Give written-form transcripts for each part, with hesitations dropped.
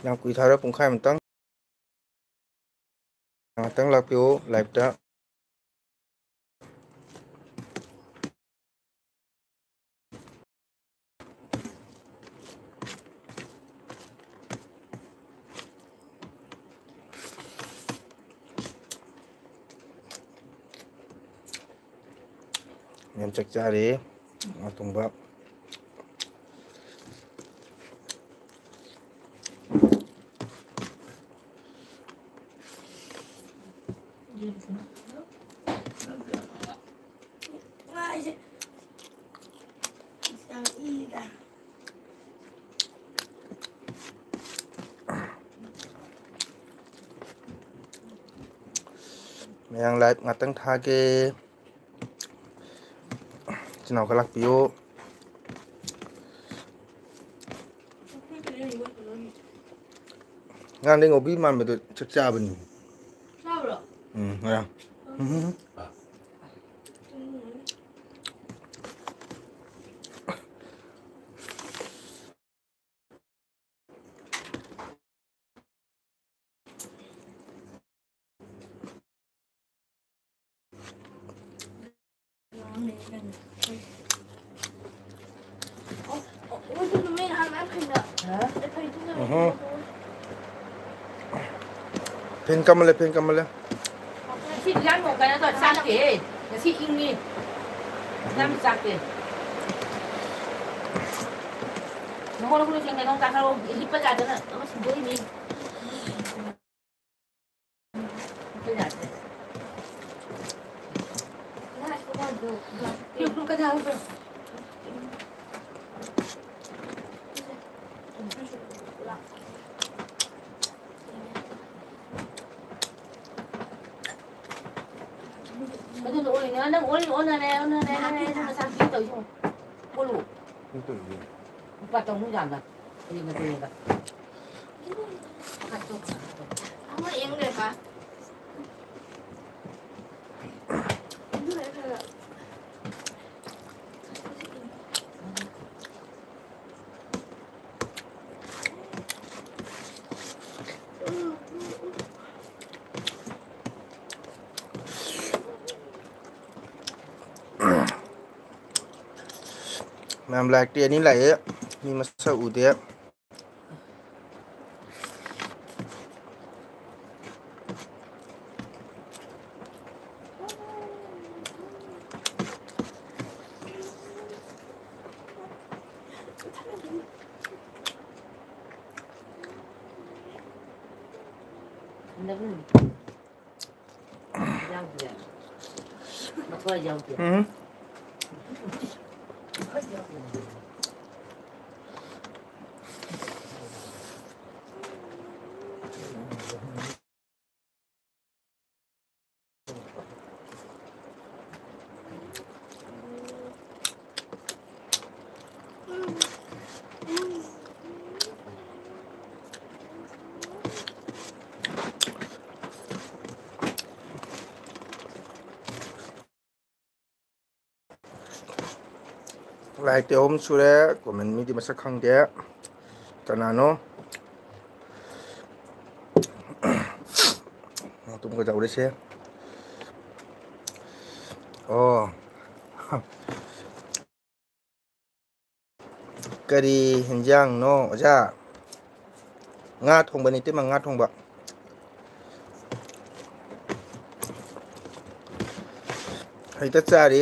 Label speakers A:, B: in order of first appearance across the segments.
A: ꯌꯥꯝ ꯀꯨꯏꯊꯔ ꯄꯨꯡꯈꯥꯏ ꯑꯃꯇꯪ ꯉꯥꯛꯇꯪ ꯂꯥꯛꯄꯤꯌꯨ ꯂꯥꯏꯚꯇ ꯌꯥꯝ ꯆꯥꯛ ꯆꯥꯔꯤ ꯉꯥ ꯊꯣꯡꯕ ꯃꯌꯥꯡ ꯂꯥꯏꯚ ꯉꯥꯛꯇꯪ ꯊꯥꯒꯦ 이ꯆꯤꯟ ꯏꯅꯥꯎ ꯈꯔ ꯂꯥꯛꯄꯤꯌꯨ ꯉꯔꯥꯡꯗꯩ ꯉꯧꯕꯤ ꯃꯥꯟꯕꯗꯣ ꯆꯥꯛ ꯆꯥꯕꯅꯤ
B: ꯆꯥꯕ꯭ꯔꯣ?
A: ꯉꯔꯥꯡ ꯐꯦꯟ ꯀꯝꯃꯜꯂꯦ ꯐꯦꯟ ꯀꯝꯃꯜꯂꯦ
B: ꯉꯁꯤ ꯏꯟꯖꯥꯡ ꯅꯣꯡ ꯀꯩꯅꯣ ꯇꯧꯔ ꯆꯥꯛꯇꯦꯍꯦ ꯉꯁꯤ ꯏꯪꯉꯤ ꯏꯟꯖꯥꯡ ꯆꯥꯛꯇꯦ ꯅꯉꯣꯟꯗ ꯈꯨꯠꯅ ꯁꯦꯡꯅ ꯅꯣꯡ ꯇꯥꯈꯠꯂꯛꯑꯣ ꯍꯤꯞꯄ ꯌꯥꯗꯅ ꯑꯃ ꯁꯤꯟꯗꯣꯛꯏꯅꯤ ꯑꯗꯨꯅ ꯑꯣꯏꯅ ꯅꯪ ꯑꯣꯟꯅꯔꯦ ꯅꯁꯥ ꯇꯧꯏꯁꯨ ꯑꯣꯜꯂꯨ ꯄꯥꯇꯧꯅꯨ ꯌꯥꯝꯅ ꯌꯦꯡꯒ 한번 앵글까?
A: ꯃꯌꯥꯝ ꯂꯥꯛꯇꯤ ꯑꯅꯤ ꯂꯥꯛꯑꯦ ꯃꯤ ꯃꯁꯛ ꯎꯗꯦ
B: 야우야. 맞아 야우야.
A: ꯂꯥꯏꯛꯇꯤ 3 ꯁꯨꯔꯦ ꯀꯣꯃꯦꯟ ꯃꯤꯗꯤ ꯃꯁꯛ ꯈꯪꯗꯦ ꯀꯅꯥꯅꯣ ꯇꯨꯝꯒꯗꯧꯔꯤꯁꯦ ꯑꯣ ꯀꯔꯤ ꯍꯦꯟꯖꯥꯡꯅꯣ ꯑꯣꯖꯥ ꯉꯥ ꯊꯣꯡꯕꯅꯤ ꯏꯇꯩꯃ ꯉꯥ ꯊꯣꯡꯕ ꯍꯩꯇ ꯆꯥꯔꯤ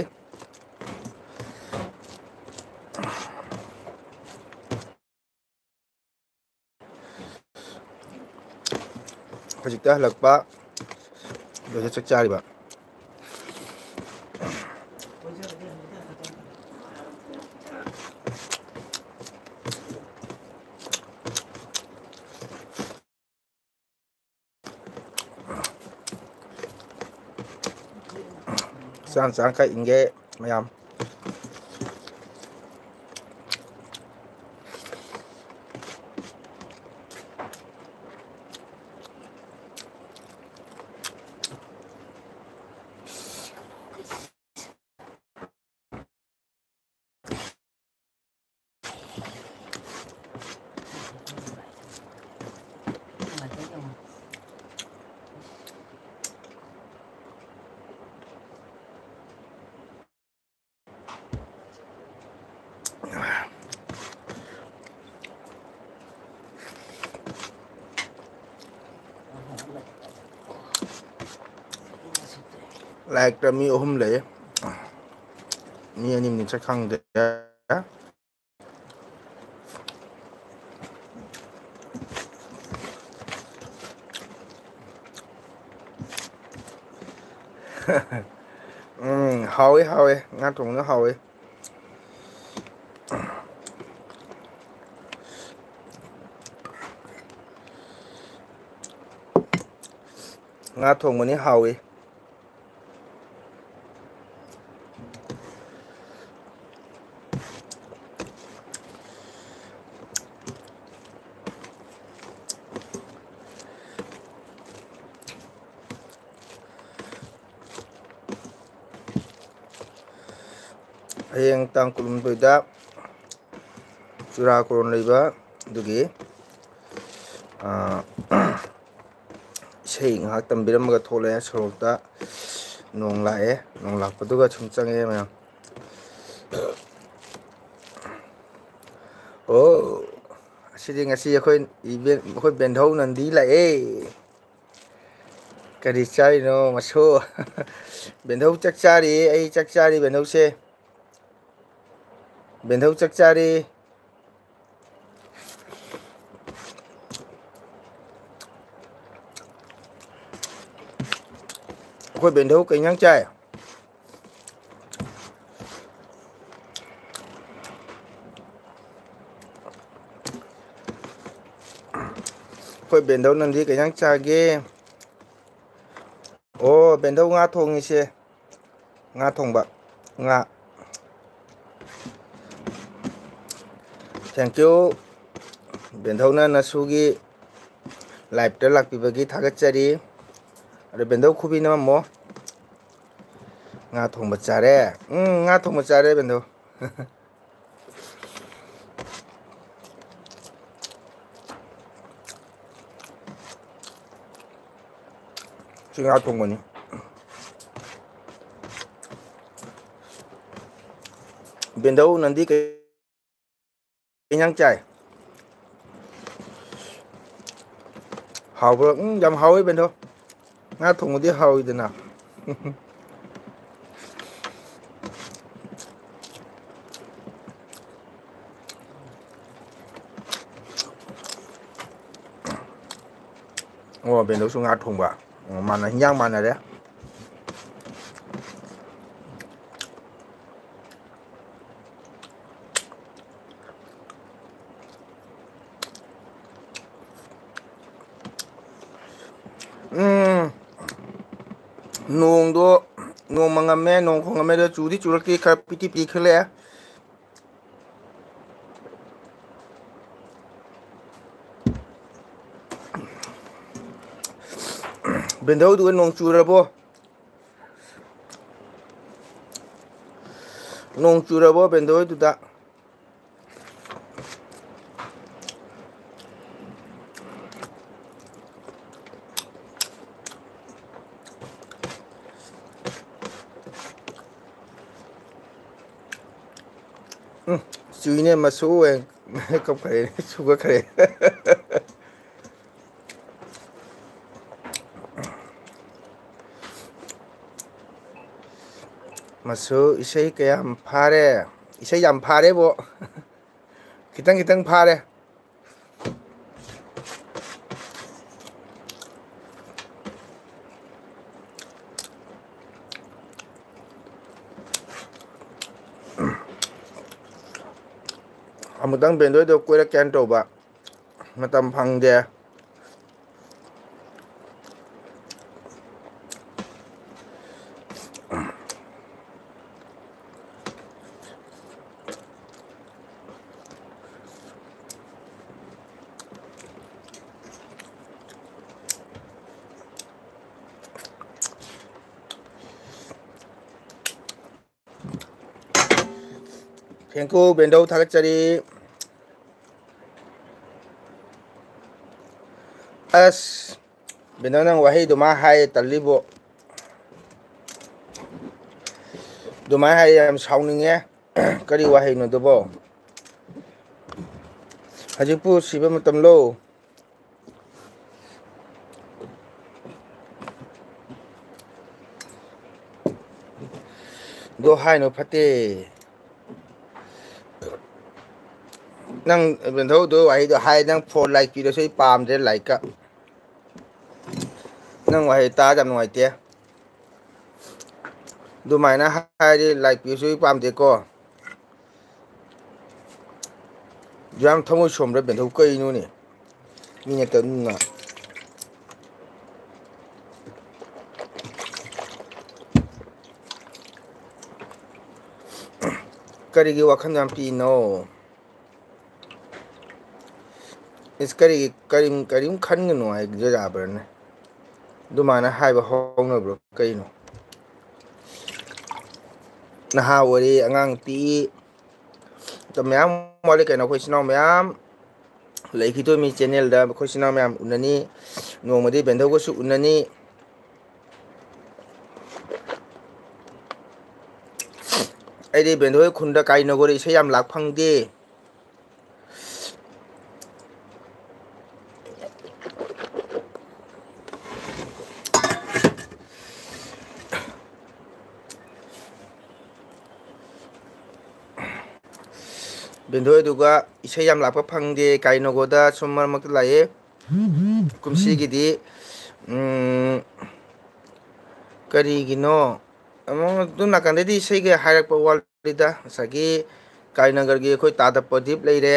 A: ꯍꯧꯖꯤꯛꯇ ꯍꯜꯂꯛꯄ ꯑꯗꯨꯗ ꯆꯥꯛ ꯆꯥꯔꯤꯕ ꯆꯥꯡ ꯈꯔ ꯏꯟꯒꯦ ꯃꯌꯥꯝ ꯂꯥꯏꯛꯇ ꯃꯤ 3 ꯂꯩ ꯃꯤ 2님 책 ꯈꯪꯗꯦ 하오이 하오이 nga thùng nó hao이 nga thùng mà nó hao이 hẹn tăng cùng tôi đã Churakoron leba dugi sei ngak tambiram ga thole sorokta nong lae nong lakpaduga chungchange ma oh asidi ngasi akhoi event akhoi bendhau nandi lae kari chai no maso bendhau chakchari ai chakchari bendhau se bendhau chakchari akhoi bendhau kai nhang chai akhoi bendhau nandi kai nhang cha ge oh bendhau nga thong se nga thong ba nga thank you bendhau na nasugi live ta lakpi bagi thagachari ada bendhau khubi na mo nga thong ba chare nga thong ba chare bendhau si nga thong ba ni bendhau nandi cái nhang chai hào bro dầm hào ấy bên thôi nga thùng một tí hào thì nào ô bên đó xuống nga thùng bà mà nó nhang mà này đấy 농도 농망함에 농콩함에 주디 주렇게 가피티 비클래 벤더우도 농 주라보 농 주라보 벤더우도다 주인의 맛소에 컵 그래 수가 그래 맛소 이세 그야 파래 이세 얌 파래 뭐 기땅 파래 아무당 벤도에도 꼬이라 깬도 봐 마담 방제 뱅구 벤도 타겟자리 as binanang wahi dumahay talibo dumahay am sauninge kari wahi no dobo hajipu siba matamlo ꯗꯣ ꯍꯥꯏꯅꯣ ꯐꯠꯇꯦ ꯅꯪ ꯕꯦꯟꯊꯧꯗꯣ ꯋꯥꯍꯩꯗꯣ ꯍꯥꯏ ꯅꯪ phone like ꯄꯤꯔꯁꯨ ꯑꯩ ꯄꯥꯝꯗ꯭ꯔꯦ ꯂꯥꯏꯛꯀ ꯅꯪ ꯋꯥꯍꯩ ꯇꯥꯗ ꯌꯥꯝ ꯅꯨꯡꯉꯥꯏꯇꯦ ꯑꯗꯨꯃꯥꯏꯅ ꯍꯥꯏꯔꯗꯤ ꯂꯥꯏꯛ ꯄꯤꯔꯁꯨ ꯑꯩ ꯄꯥꯝꯗꯦꯀꯣ ꯌꯥꯝ ꯊꯃꯣꯏ ꯁꯣꯝꯕ꯭ꯔꯥ ꯕꯦꯟꯊꯧ ꯀꯩꯅꯣꯅꯦ ꯃꯤ ꯅꯠꯇꯕꯅꯤꯅ ꯀꯔꯤꯒꯤ ꯋꯥꯈꯜ ꯌꯥꯝ ꯄꯤꯅꯣ ꯏꯁ ꯀꯔꯤꯝ ꯈꯟꯒꯅꯣ ꯍꯥꯏꯕ ꯌꯥꯕ꯭ꯔꯥꯅꯦ ꯑꯗꯨꯃꯥꯏꯅ ꯍꯥꯏꯕ ꯍꯧꯅꯕ꯭ꯔꯣ ꯀꯩꯅꯣ ꯅꯍꯥ ꯑꯣꯏꯔꯤ ꯑꯉꯥꯡ ꯄꯤꯛꯏ ꯃꯌꯥꯝ ꯋꯥꯠꯂꯤ ꯀꯩꯅꯣ ꯑꯩꯈꯣꯏ ꯏꯆꯤꯟ ꯏꯅꯥꯎ ꯃꯌꯥꯝ ꯂꯩꯈꯤꯗꯣꯏ ꯃꯤ ꯆꯦꯟꯅꯦꯜꯗ ꯑꯩꯈꯣꯏ ꯏꯆꯤꯟ ꯏꯅꯥꯎ ꯃꯌꯥꯝ ꯎꯅꯅꯤ ꯅꯣꯡꯃꯗꯤ ꯕꯦꯟꯗꯧꯒꯁꯨ ꯎꯅꯅꯤ ꯑꯩꯗꯤ ꯕꯦꯟꯗꯣꯏ ꯈꯨꯟꯗ ꯀꯥꯏꯅꯒꯣꯔ ꯏꯁꯩ ꯌꯥꯝ ꯂꯥꯛ ꯐꯪꯗꯦ ꯕꯦꯟꯗꯣꯏ ꯑꯗꯨꯒ ꯏꯁꯩ ꯌꯥꯝ ꯂꯥꯛꯄ ꯐꯪꯗꯦ ꯀꯥꯏꯅꯒꯣꯗ ꯁꯨꯝ ꯃꯔꯛ ꯃꯔꯛꯇ ꯂꯥꯛꯑꯦ ꯀꯨꯝꯁꯤꯒꯤꯗꯤ ꯀꯔꯤꯒꯤꯅꯣ ꯑꯗꯨꯝ ꯅꯥꯀꯟꯗꯩꯗꯤ ꯏꯁꯩꯒ ꯍꯥꯏꯔꯛꯄ ꯋꯥꯠꯂꯤꯗ ꯉꯁꯥꯏꯒꯤ ꯀꯥꯏꯅꯒꯔꯒꯤ ꯑꯩꯈꯣꯏ ꯇꯥꯗ ꯄ꯭ꯔꯗꯤꯞ ꯂꯩꯔꯦ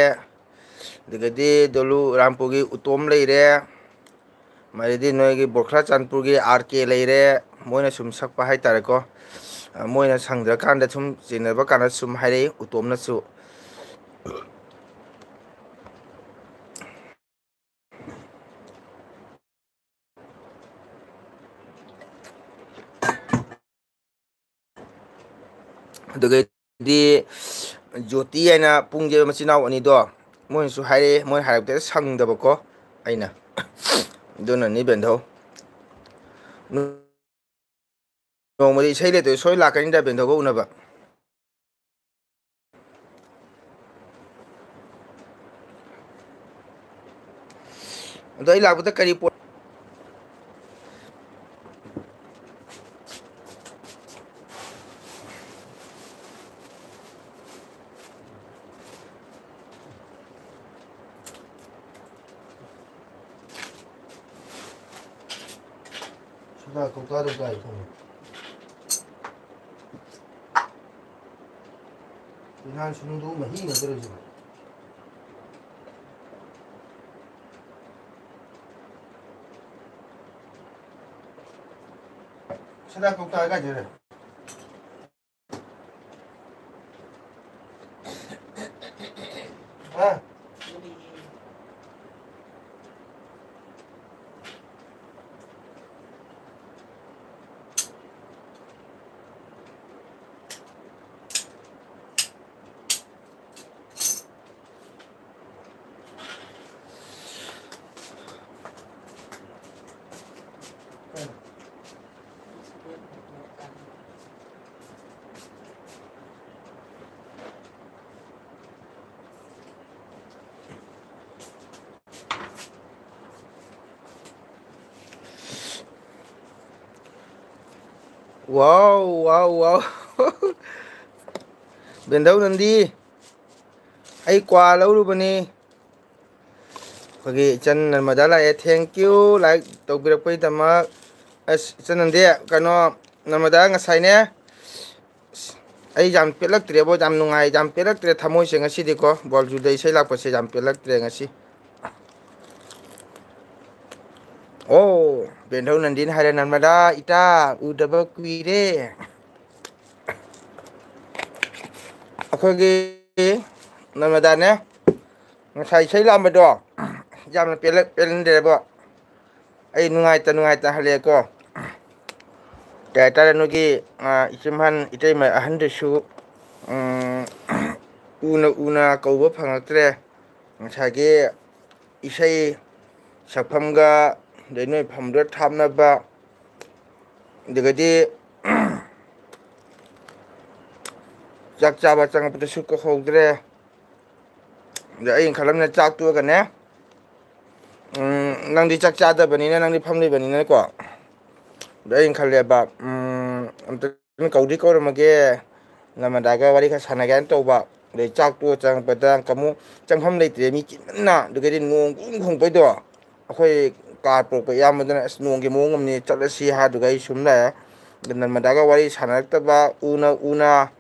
A: ꯑꯗꯒꯤꯗꯤ ꯗꯣꯂꯨꯔꯥꯝꯄꯨꯔꯒꯤ ꯎꯇꯣꯝ ꯂꯩꯔꯦ ꯃꯗꯤ ꯅꯣꯏꯒꯤ ꯕꯣꯔꯈꯥꯆꯥꯟꯄꯨꯔꯒꯤ ꯑꯥꯔ ꯀꯦ ꯂꯩꯔꯦ ꯃꯣꯏꯅ ꯁꯨꯝ ꯁꯛꯄ ꯍꯥꯏꯇꯥꯔꯦꯀꯣ ꯃꯣꯏꯅ ꯁꯪꯗ꯭ꯔꯀꯥꯟꯗ ꯁꯨꯝ ꯆꯦꯟꯅꯕ ꯀꯥꯟꯗ ꯁꯨꯝ ꯍꯥꯏꯔꯛꯏ ꯎꯇꯣꯝꯅꯁꯨ ꯑꯗꯨꯒꯗꯤ ꯖꯣꯇꯤ ꯍꯥꯏꯅ ꯄꯨꯡꯖꯦꯕ ꯃꯆꯤꯟ ꯏꯅꯥꯎ ꯑꯅꯤꯗꯣ ꯃꯣꯏꯅꯁꯨ ꯍꯥꯏꯔꯛꯑꯦ ꯃꯣꯏꯅ ꯍꯥꯏꯔꯛꯄꯗ ꯁꯪꯗꯕꯀꯣ ꯑꯩꯅ ꯑꯗꯨꯅꯅꯤ ꯕꯦꯟꯙꯧ ꯅꯣꯡꯃꯗꯤ ꯏꯁꯩ ꯂꯩꯇꯣꯏ ꯁꯣꯏ ꯂꯥꯛꯀꯅꯤꯗ ꯕꯦꯟꯊꯣꯛꯒ ꯎꯅꯕ ꯑꯗꯣ ꯑꯩ ꯂꯥꯛꯄꯗ ꯀꯔꯤ ꯄꯣꯠ ꯁꯗꯥ ꯀꯧꯇꯥ ꯀꯥꯏꯗꯔꯦ ꯍꯥ ꯋꯥꯎ ꯋꯥꯎ ꯋꯥꯎ ꯕꯦꯟꯙꯧ ꯅꯟꯗꯤ ꯑꯩ ꯀ꯭ꯋꯥ ꯂꯧꯔꯨꯕꯅꯤ ꯑꯩꯈꯣꯏꯒꯤ ꯏꯆꯟ ꯅꯔꯃꯗꯥ ꯂꯥꯛꯑꯦ ꯊꯦꯡꯀ꯭ꯌꯨ ꯂꯥꯏꯛ ꯇꯧꯕꯤꯔꯛꯄꯒꯤꯗꯃꯛ ꯑꯁ ꯏꯆꯟ ꯅꯟꯗꯤ ꯀꯩꯅꯣ ꯅꯔꯃꯗꯥ ꯉꯁꯥꯏꯅꯦ ꯑꯩ ꯌꯥꯝ ꯄꯦꯜꯂꯛꯇ꯭ꯔꯦꯕꯣ ꯌꯥꯝ ꯅꯨꯡꯉꯥꯏ ꯌꯥꯝ ꯄꯦꯜꯂꯛꯇ꯭ꯔꯦ ꯊꯝꯃꯣꯏꯁꯦ ꯉꯁꯤꯗꯤꯀꯣ ꯕꯣꯜꯖꯨꯗ ꯏꯁꯩ ꯂꯥꯛꯄꯁꯦ ꯌꯥꯝ ꯄꯦꯜꯂꯛꯇ꯭ꯔꯦ ꯉꯁꯤ ꯑꯣ ꯕꯦꯟꯙꯧ ꯅꯟꯗꯤꯅ ꯍꯥꯏꯔꯦ ꯅꯔꯃꯗꯥ ꯏꯇꯥ ꯎꯗꯕ ꯀꯨꯏꯔꯦ ꯑꯩꯈꯣꯏꯒꯤ ꯅꯔꯃꯗꯥꯅꯦ ꯉꯁꯥꯏ ꯏꯁꯩ ꯂꯥꯛꯑꯝꯕꯗꯣ ꯌꯥꯝꯅ ꯄꯦꯜꯍꯟꯗ꯭ꯔꯦꯕꯣ ꯑꯩ ꯅꯨꯡꯉꯥꯏꯇ ꯅꯨꯡꯉꯥꯏꯇ ꯍꯜꯂꯛꯑꯦꯀꯣ ꯀꯩ ꯍꯥꯏꯇꯥꯔꯦ ꯅꯣꯏꯒꯤ ꯏꯆꯤꯟꯍꯟ ꯏꯇꯩꯃ ꯑꯍꯟꯗꯨꯁꯨ ꯎꯅ ꯎꯅ ꯀꯧꯕ ꯐꯪꯉꯛꯇ꯭ꯔꯦ ꯉꯁꯥꯏꯒꯤ ꯏꯁꯩ ꯁꯛꯐꯝꯒ ꯑꯗꯩ ꯅꯣꯏ ꯐꯝꯗꯨꯗ ꯊꯥꯞꯅꯕ ꯑꯗꯒꯤꯗꯤ ꯆꯥꯛ ꯆꯥꯕ ꯆꯪꯉꯛꯄꯗꯁꯨ ꯀꯧꯍꯧꯗ꯭ꯔꯦ ꯑꯗ ꯑꯩꯅ ꯈꯜꯂꯝꯅ ꯆꯥꯛ ꯇꯣꯛꯑꯒꯅꯦ ꯅꯪꯗꯤ ꯆꯥꯛ ꯆꯥꯗꯕꯅꯤꯅ ꯅꯪꯗꯤ ꯐꯝꯂꯤꯕꯅꯤꯅꯀꯣ ꯑꯗ ꯑꯩꯅ ꯈꯜꯂꯦꯕ ꯑꯝꯇ ꯀꯧꯗꯤ ꯀꯧꯔꯝꯃꯒꯦ ꯅꯃꯗꯥꯒ ꯋꯥꯔꯤ ꯈꯔ ꯁꯥꯟꯅꯒꯦꯅ ꯇꯧꯕ ꯑꯗꯩ ꯆꯥꯛꯇꯣ ꯆꯪꯉꯛꯄꯗ ꯀꯃꯨꯛ ꯆꯪꯐꯝ ꯂꯩꯇ꯭ꯔꯦ ꯃꯤ ꯆꯤꯟꯃꯟꯅ ꯑꯗꯨꯒꯗꯤ ꯅꯣꯡ ꯀꯨꯡ ꯈꯣꯡꯉꯛꯄꯩꯗꯣ ꯑꯩꯈꯣꯏ ꯀꯥꯔ ꯄꯣꯔꯛꯄ ꯏꯌꯥꯝꯕꯗꯨꯅ ꯑꯁ ꯅꯣꯡꯒꯤ ꯃꯑꯣꯡ ꯑꯃꯅꯤ ꯆꯠꯂꯁꯤ ꯍꯥꯏꯗꯨꯒ ꯑꯩ ꯁꯨꯝ ꯂꯥꯛꯑꯦ ꯅꯔꯃꯗꯥꯒ ꯋꯥꯔꯤ ꯁꯥꯟꯅꯔꯛꯇꯕ ꯎꯅ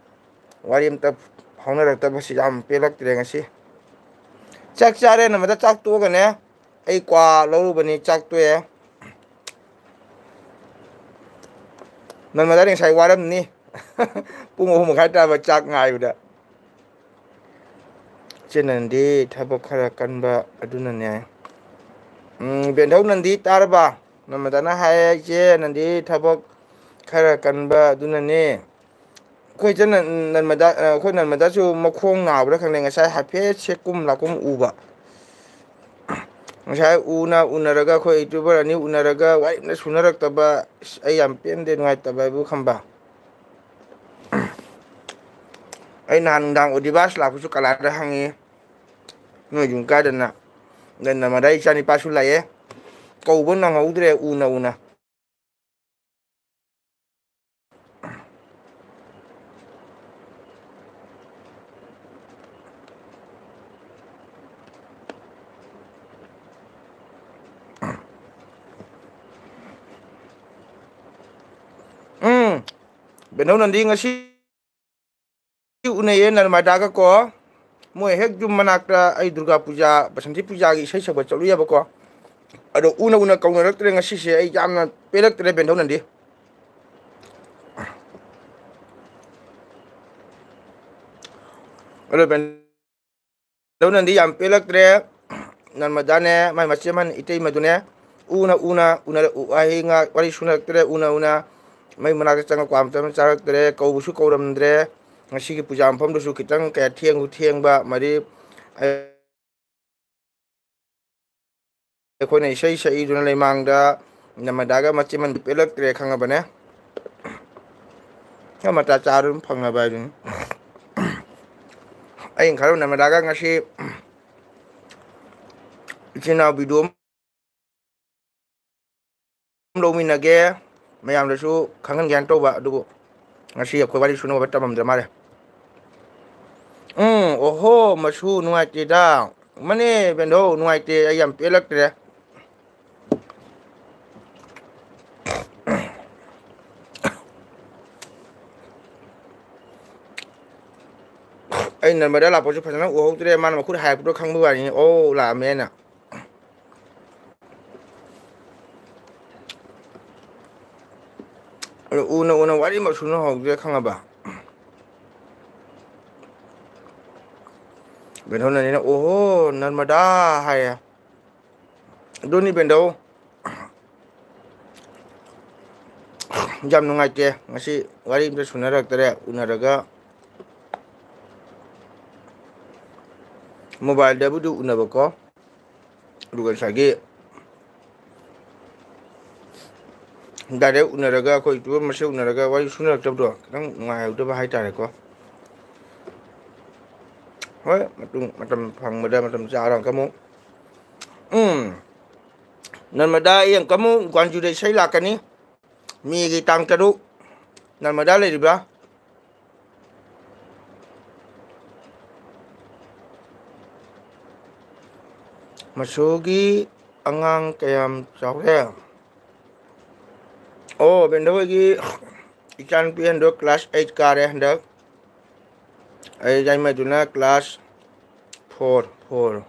A: ꯋꯥꯔꯤ ꯑꯝꯇ ꯐꯥꯎꯅꯔꯛꯇꯕꯁꯤ ꯌꯥꯝ ꯄꯦꯜꯂꯛꯇ꯭ꯔꯦ ꯉꯁꯤ ꯆꯥꯛ ꯆꯥꯔꯦ ꯅꯃꯗꯥ ꯆꯥꯛ ꯇꯣꯛꯑꯒꯅꯦ ꯑꯩ ꯀ꯭ꯋꯥ ꯂꯧꯔꯨꯕꯅꯤ ꯆꯥꯛ ꯇꯣꯛꯑꯦ ꯅꯔꯃꯗꯥꯗꯤ ꯉꯁꯥꯏ ꯋꯥꯔꯝꯅꯤ ꯄꯨꯡ 3 ꯃꯈꯥꯏ ꯇꯥꯕ ꯆꯥꯛ ꯉꯥꯏꯕꯗ ꯏꯆꯦ ꯅꯟꯗꯤ ꯊꯕꯛ ꯈꯔ ꯀꯟꯕ ꯑꯗꯨꯅꯅꯦ ꯕꯦꯟꯙꯧ ꯅꯟꯗꯤ ꯇꯥꯔꯕ ꯅꯃꯗꯥꯅ ꯍꯥꯏꯌꯦ ꯏꯆꯦ ꯅꯟꯗꯤ ꯊꯕꯛ ꯈꯔ ꯀꯟꯕ ꯑꯗꯨꯅꯅꯦ ꯑꯩꯈꯣꯏ ꯏꯆꯟ ꯅꯔꯃꯗꯥ ꯑꯩꯈꯣꯏ ꯅꯔꯃꯗꯥꯁꯨ ꯃꯈꯣꯡ ꯅꯥꯕ꯭ꯔꯥ ꯈꯪꯗꯦ ꯉꯁꯥꯏ ꯍꯥꯏꯐꯦꯠ ꯁꯦꯛꯀꯨꯝ ꯂꯥꯛꯀꯨꯝ ꯎꯕ ꯉꯁꯥꯏ ꯎꯅꯔꯒ ꯑꯩꯈꯣꯏ ꯌꯨꯇ꯭ꯌꯨꯕꯔ ꯑꯅꯤ ꯎꯅꯔꯒ ꯋꯥꯔꯤ ꯑꯝꯇ ꯁꯨꯅꯔꯛꯇꯕ ꯑꯩ ꯌꯥꯝ ꯄꯦꯟꯗꯦ ꯅꯨꯡꯉꯥꯏꯇꯕ ꯍꯥꯏꯕꯨ ꯈꯪꯕ ꯑꯩ ꯅꯍꯥꯟ ꯅꯨꯡꯗꯥꯡ ꯑꯣꯗꯤꯕꯥꯁ ꯂꯥꯛꯄꯁꯨ ꯀꯂꯥꯗ ꯍꯪꯉꯤ ꯅꯣꯏ ꯌꯨꯝ ꯀꯥꯏꯗꯅ ꯅꯔꯃꯗꯥ ꯏꯆꯥ ꯅꯤꯄꯥꯁꯨ ꯂꯥꯛꯑꯦ ꯀꯧꯕ ꯅꯪꯍꯧꯗ꯭ꯔꯦ ꯎꯅ ꯕꯦꯟꯙꯧ ꯅꯟꯗꯤ ꯉꯁꯤ ꯎꯅꯩꯌꯦ ꯅꯔꯃꯗꯥꯒ ꯀꯣ ꯃꯣꯏ ꯍꯦꯛ ꯌꯨꯝ ꯃꯅꯥꯛꯇ ꯑꯩ ꯗꯨꯔꯒꯥ ꯄꯨꯖꯥ ꯕꯁꯟꯇꯤ ꯄꯨꯖꯥꯒꯤ ꯏꯁꯩ ꯁꯛꯄ ꯆꯠꯂꯨꯏꯑꯕꯀꯣ ꯑꯗꯣ ꯎꯅ ꯀꯧꯅꯔꯛꯇ꯭ꯔꯦ ꯉꯁꯤꯁꯦ ꯑꯩ ꯌꯥꯝꯅ ꯄꯦꯜꯂꯛꯇ꯭ꯔꯦ ꯕꯦꯟꯙꯧ ꯅꯟꯗꯤ ꯑꯗꯣ ꯕꯦꯟꯙꯧ ꯅꯟꯗꯤ ꯌꯥꯝ ꯄꯦꯜꯂꯛꯇ꯭ꯔꯦ ꯅꯔꯃꯗꯥꯅꯦ ꯃꯥꯏ ꯃꯆꯦ ꯑꯃ ꯏꯇꯩꯃꯗꯨꯅꯦ ꯋꯥꯔꯤ ꯁꯨꯅꯔꯛꯇ꯭ꯔꯦ ꯎꯅ ꯃꯩ ꯃꯅꯥꯛꯇ ꯆꯪꯉꯛꯄ ꯀ꯭ꯋꯥ ꯑꯃꯇ ꯆꯥꯔꯛꯇ꯭ꯔꯦ ꯀꯧꯕꯁꯨ ꯀꯧꯔꯝꯗ꯭ꯔꯦ ꯉꯁꯤꯒꯤ ꯄꯨꯖꯥ ꯃꯐꯝꯗꯨꯁꯨ ꯈꯤꯇꯪ ꯀꯌꯥ ꯊꯦꯡꯕ ꯃꯔꯤ ꯑꯩꯈꯣꯏꯅ ꯏꯁꯩ ꯁꯛꯏꯗꯨꯅ ꯂꯩꯃꯥꯡꯗ ꯅꯔꯃꯗꯥꯒ ꯃꯆꯦ ꯃꯟꯗꯤ ꯄꯦꯜꯂꯛꯇ꯭ꯔꯦ ꯈꯪꯉꯕꯅꯦ ꯃꯇꯥ ꯆꯥ ꯑꯗꯨꯝ ꯐꯪꯅꯕ ꯍꯥꯏꯗꯨꯅꯤ ꯑꯩꯅ ꯈꯜꯂꯨ ꯅꯔꯃꯗꯥꯒ ꯉꯁꯤ ꯏꯆꯤꯟ ꯏꯅꯥꯎ ꯚꯤꯗꯤꯑꯣ ꯂꯧꯃꯤꯟꯅꯒꯦ ꯃꯌꯥꯝꯗꯁꯨ ꯈꯪꯍꯟꯒꯦꯅ ꯇꯧꯕ ꯑꯗꯨꯕꯨ ꯉꯁꯤ ꯑꯩꯈꯣꯏ ꯋꯥꯔꯤ ꯁꯨꯅꯕ ꯇꯝꯃꯝꯗ꯭ꯔ ꯃꯥꯜꯂꯦ ꯑꯣꯍꯣ ꯃꯁꯨ ꯅꯨꯡꯉꯥꯏꯇꯦꯗ ꯃꯅꯦ ꯕꯦꯟꯙꯧ ꯅꯨꯡꯉꯥꯏꯇꯦ ꯑꯩ ꯌꯥꯝ ꯄꯦꯜꯂꯛꯇ꯭ꯔꯦ ꯑꯩ ꯅꯔꯃꯗꯥ ꯂꯥꯛꯄꯁꯨ ꯐꯖꯅ ꯎꯍꯧꯗ꯭ꯔꯦ ꯃꯥꯅ ꯃꯈꯨꯠ ꯍꯥꯏꯔꯛꯄꯗꯣ ꯈꯪꯕ ꯋꯥꯅꯤ ꯑꯣ ꯂꯥꯛꯑꯝꯃꯦꯅ ꯑꯗꯣ ꯎꯅ ꯋꯥꯔꯤꯃꯛ ꯁꯨꯅꯍꯧꯗ꯭ꯔꯦ ꯈꯪꯉꯕ ꯕꯦꯟꯙꯧ ꯅꯟꯗꯤꯅ ꯑꯣꯍꯣ ꯅꯔꯃꯗꯥ ꯍꯥꯏꯌꯦ ꯑꯗꯨꯅꯤ ꯕꯦꯟꯙꯧ ꯌꯥꯝ ꯅꯨꯡꯉꯥꯏꯇꯦ ꯉꯁꯤ ꯋꯥꯔꯤ ꯑꯝꯇ ꯁꯨꯅꯔꯛꯇ꯭ꯔꯦ ꯎꯅꯔꯒ ꯃꯣꯕꯥꯏꯜꯗꯕꯨꯗꯤ ꯎꯅꯕꯀꯣ ꯑꯗꯨꯒ ꯉꯁꯥꯏꯒꯤ ꯗꯥꯏꯔꯦꯛ ꯎꯅꯔꯒ ꯑꯩꯈꯣꯏ ꯌꯨꯇ꯭ꯌꯨꯕꯔ ꯃꯁꯦꯜ ꯎꯅꯔꯒ ꯋꯥꯔꯤ ꯁꯨꯅꯔꯛꯇꯕꯗꯣ ꯈꯤꯇꯪ ꯅꯨꯡꯉꯥꯏꯍꯧꯗꯕ ꯍꯥꯏꯇꯥꯔꯦꯀꯣ ꯍꯣꯏ ꯃꯇꯝ ꯐꯪꯕꯗ ꯃꯇꯝ ꯆꯥꯔꯒ ꯑꯃꯨꯛ ꯅꯔꯃꯗꯥ ꯑꯩ ꯑꯃꯨꯛꯀ ꯑꯃꯨꯛ ꯒ꯭ꯋꯥꯟꯖꯨꯗ ꯏꯁꯩ ꯂꯥꯛꯀꯅꯤ ꯃꯦꯒꯤ ꯇꯥꯡ 6 ꯅꯔꯃꯗꯥ ꯂꯩꯔꯤꯕ꯭ꯔꯥ ꯃꯁꯨꯒꯤ ꯑꯉꯥꯡ ꯀꯌꯥꯝ ꯆꯥꯎꯔꯦ ꯑꯣ ꯕꯦꯟꯙꯧ ꯍꯣꯏꯒꯤ ꯏꯆꯥꯅꯨꯄꯤ ꯑꯍꯟꯗꯣ ꯀ꯭ꯂꯥꯁ 8 ꯀꯥꯔꯦ ꯍꯟꯗꯛ ꯑꯩ ꯌꯥꯏꯃꯗꯨꯅ ꯀ꯭ꯂꯥꯁ 4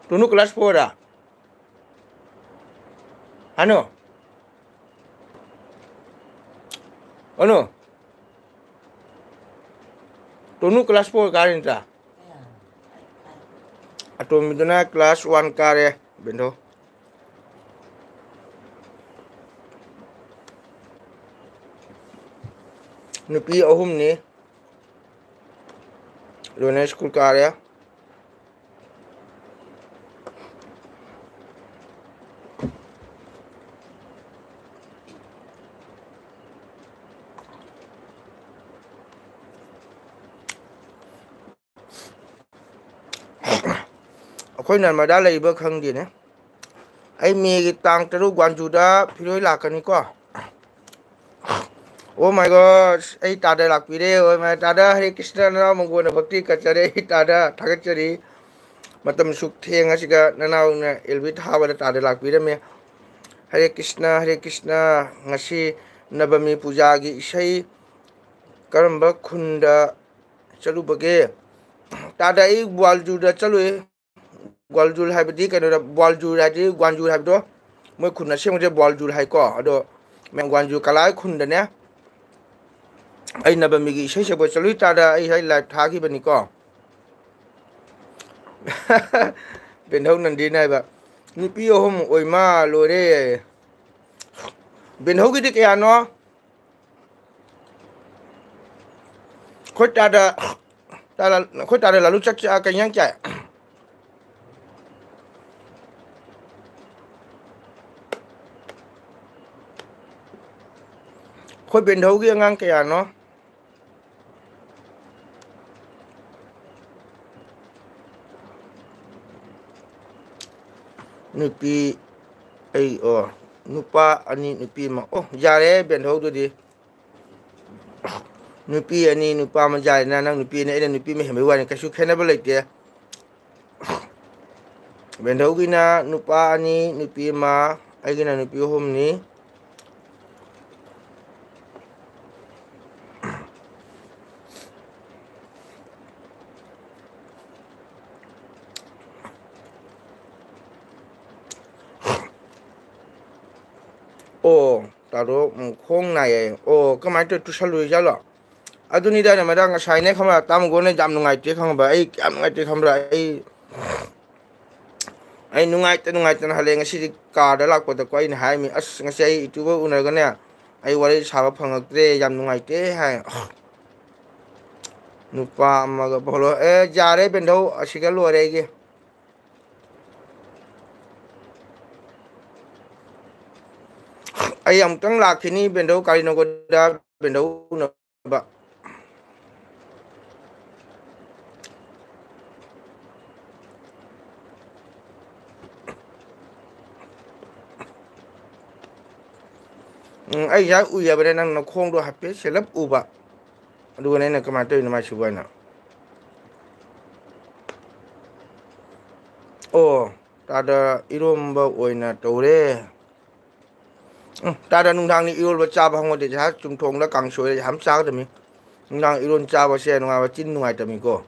A: ꯇꯨꯅꯨ ꯀ꯭ꯂꯥꯁ 4 ꯍꯅꯨ ꯑꯅꯨ ꯇꯣꯅꯨ ꯀ꯭ꯂꯥꯁ 4 ꯀꯥꯔꯤ ꯅꯠꯇ꯭ꯔꯥ ꯑꯇꯣꯝꯕꯤꯗꯨꯅ ꯀ꯭ꯂꯥꯁ 1 ꯀꯥꯔꯦ ꯕꯦꯟꯙꯧ ꯅꯨꯄꯤ 3ꯅꯤ ꯂꯣꯏꯅ ꯁ꯭ꯀꯨꯜ ꯀꯥꯔꯦ ꯑꯩꯈꯣꯏ ꯅꯔꯃꯗꯥ ꯂꯩꯕ ꯈꯪꯗꯦꯅꯦ ꯑꯩ ꯃꯦꯒꯤ ꯇꯥꯡ 6 ꯒ꯭ꯋꯥꯟꯖꯨꯗ ꯐꯤꯔꯣꯏ ꯂꯥꯛꯀꯅꯤꯀꯣ Oh my god, ai tada lakpire, oh my tada Hare Krishna na mongona bhakti kachare, tada thagachari, matam suk theng asiga nanau na elbit hawada tada lakpire me. Hare Krishna, ngasi nabami puja gi isai karamba khunda chalu bage. Tada ai gwalju da chalu gwalju haibdi kano gwalju hadi gwanju habdo. Moi khunda semje gwalju hai ko ado men gwanju kalai khunda ne. Ai nabami gi isai sebo chalu tada ai hai live thagi bani ko. Benhau nandi nai ba. Nupi ohom oima lore. Benhau gi dik ya no. Khoi tada lalu chak kanyang chai. Khoi benhau gi ngang kaya no. Nupi ai oh nupa ani nupi ma oh jare benhau du di. Nupi ani nupa ma jare na nang nupi ne nupi me hembe wani kasu khena ba leite. Benhau gi na nupa ani nupi ma ai gi na nupi hom ni. Oh, taro khong nai oh kamai tu salu ja lo. Aduni da na madang sai ne khamra tam go ne jam nungai te khang ba ai kam ngai te khamra ai nungai te na hale ngasi ka da lak pa da koi na hai mi as ngasi ai tu ba unar ga ne ai wari sa ba phangak tre jam nungai te hai nupa ma ga bolo jare bendau asiga lo re ge ai amtang lakhini bendau kali no go da bendau na ba ai ya u ya bare nang na khong do hape selap u ba du ne na kama te na ma shu ba na oh tada irom ba oina tore tada nung dang ni irol ba cha ba hong de ja chung thong la kang soi ham cha da mi nung dang iron cha ba se nung ba chin nung ai ta mi ko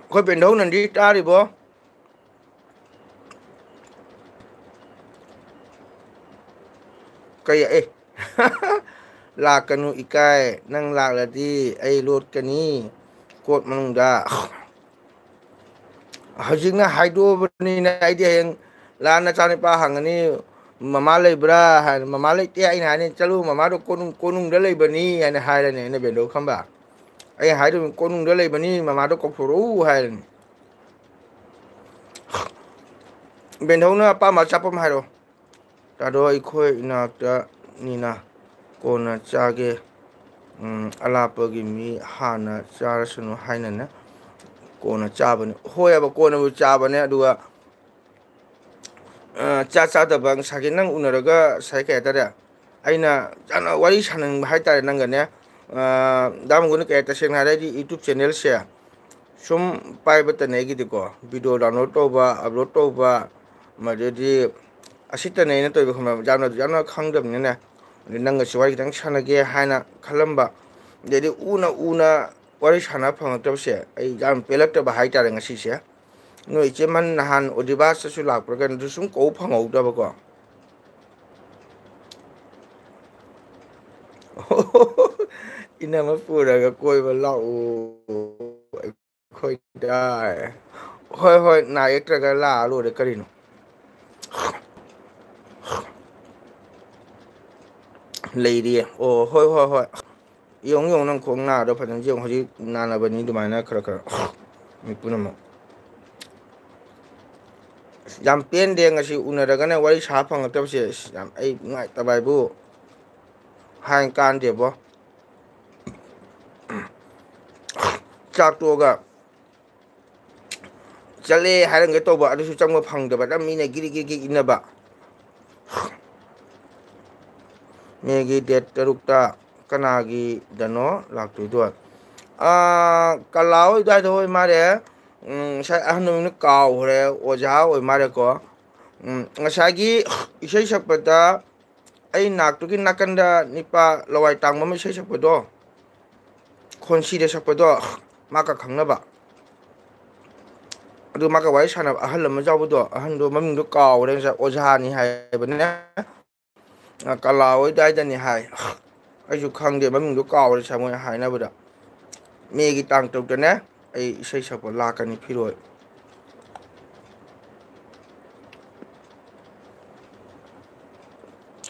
A: khoi ben dau nan di ta ri bo kai lạc kanu ikai nang lạc là đi ai lột kani cột manung da hajing na haido bani na idea yang la na chani pa hangani mama le bra ha mama le te ai na ni chalu mama do konung da le bani ai na hai la ne ne ben do khamba ai hai do konung da le bani mama do kok thuru hai ben do na pa ma chapam hai do ta do ai khoi na ta ni na kona chage alapagi mi hana charasunu haina na kona chabane hoya ba kona bu chabane aduga cha da bang sagi nang unaraga sai ka tare aina jana wari sanang hai tare nang ne dam gun ka ta seng hare di youtube channel se sum pai ba ta ne gi ko video download to ba upload to ba ma di asita ne na to ba khama jana khangdam ne ne nang siwai kitang sanage haina khalamba dedi una wari sana phangtab se ai jam pelak ta bahai ta ngasi se no iche man nahan odibas su lak progan du sum ko phangau da ba ko ina ma pura ga koi ba lau khoi dai hoi na ektra ga la lo de karino lady oh hoi yong nang khong na do phan jong hoji na na bani du mai na khara mi punam jam pen de ngasi unara ga na wari sa phang ta se jam ai ngai ta bai bu hang kan de bo chak to ga chale harang ge to ba adu su chang ma phang de ba da mi ne giri ina ba ꯃꯦꯒꯤ date 3ꯇ ꯀꯅꯥꯒꯤꯗꯅꯣ ꯂꯥꯛꯇꯣꯏꯗꯣ ꯀꯂꯥ ꯍꯣꯏꯗꯥꯏꯗ ꯍꯣꯏ ꯃꯥꯜꯂꯦ ꯉꯁꯥꯏ ꯑꯍꯟ ꯅꯨꯃꯤꯠꯅ ꯀꯥꯎꯈ꯭ꯔꯦ ꯑꯣꯖꯥ ꯑꯣꯏ ꯃꯥꯜꯂꯦꯀꯣ ꯉꯁꯥꯏꯒꯤ ꯏꯁꯩ ꯁꯛꯄꯗ ꯑꯩ ꯅꯥꯛꯇꯨꯒꯤ ꯅꯥꯀꯟꯗ ꯅꯤꯄꯥ ꯂꯋꯥꯏ ꯇꯥꯡꯕ ꯑꯃ ꯏꯁꯩ ꯁꯛꯄꯗꯣ ꯈꯣꯟꯁꯤꯗ ꯁꯛꯄꯗꯣ ꯃꯥꯒ ꯈꯪꯅꯕ ꯑꯗꯨ ꯃꯥꯒ ꯋꯥꯔꯤ ꯁꯥꯟꯅꯕ ꯑꯍꯜ ꯑꯃ ꯌꯥꯎꯕꯗꯣ ꯑꯍꯟꯗꯣ ꯃꯃꯤꯡꯗꯣ ꯀꯥꯎꯔꯦ ꯉꯁꯥꯏ ꯑꯣꯖꯥꯅꯤ ꯍꯥꯏꯕꯅꯤꯅ ꯀꯂꯥ ꯍꯣꯏꯗꯥꯏꯗꯅꯤ ꯍꯥꯏ ꯑꯩꯁꯨ ꯈꯪꯗꯦ ꯃꯃꯤꯡꯗꯣ ꯀꯥꯎꯔꯦ ꯁꯥꯔ ꯃꯣꯏ ꯍꯥꯏꯅꯕꯗ ꯃꯦꯒꯤ ꯇꯥꯡ 3ꯇꯅꯦ ꯑꯩ ꯏꯁꯩ ꯁꯛꯄ ꯂꯥꯛꯀꯅꯤ ꯐꯤꯔꯣꯏ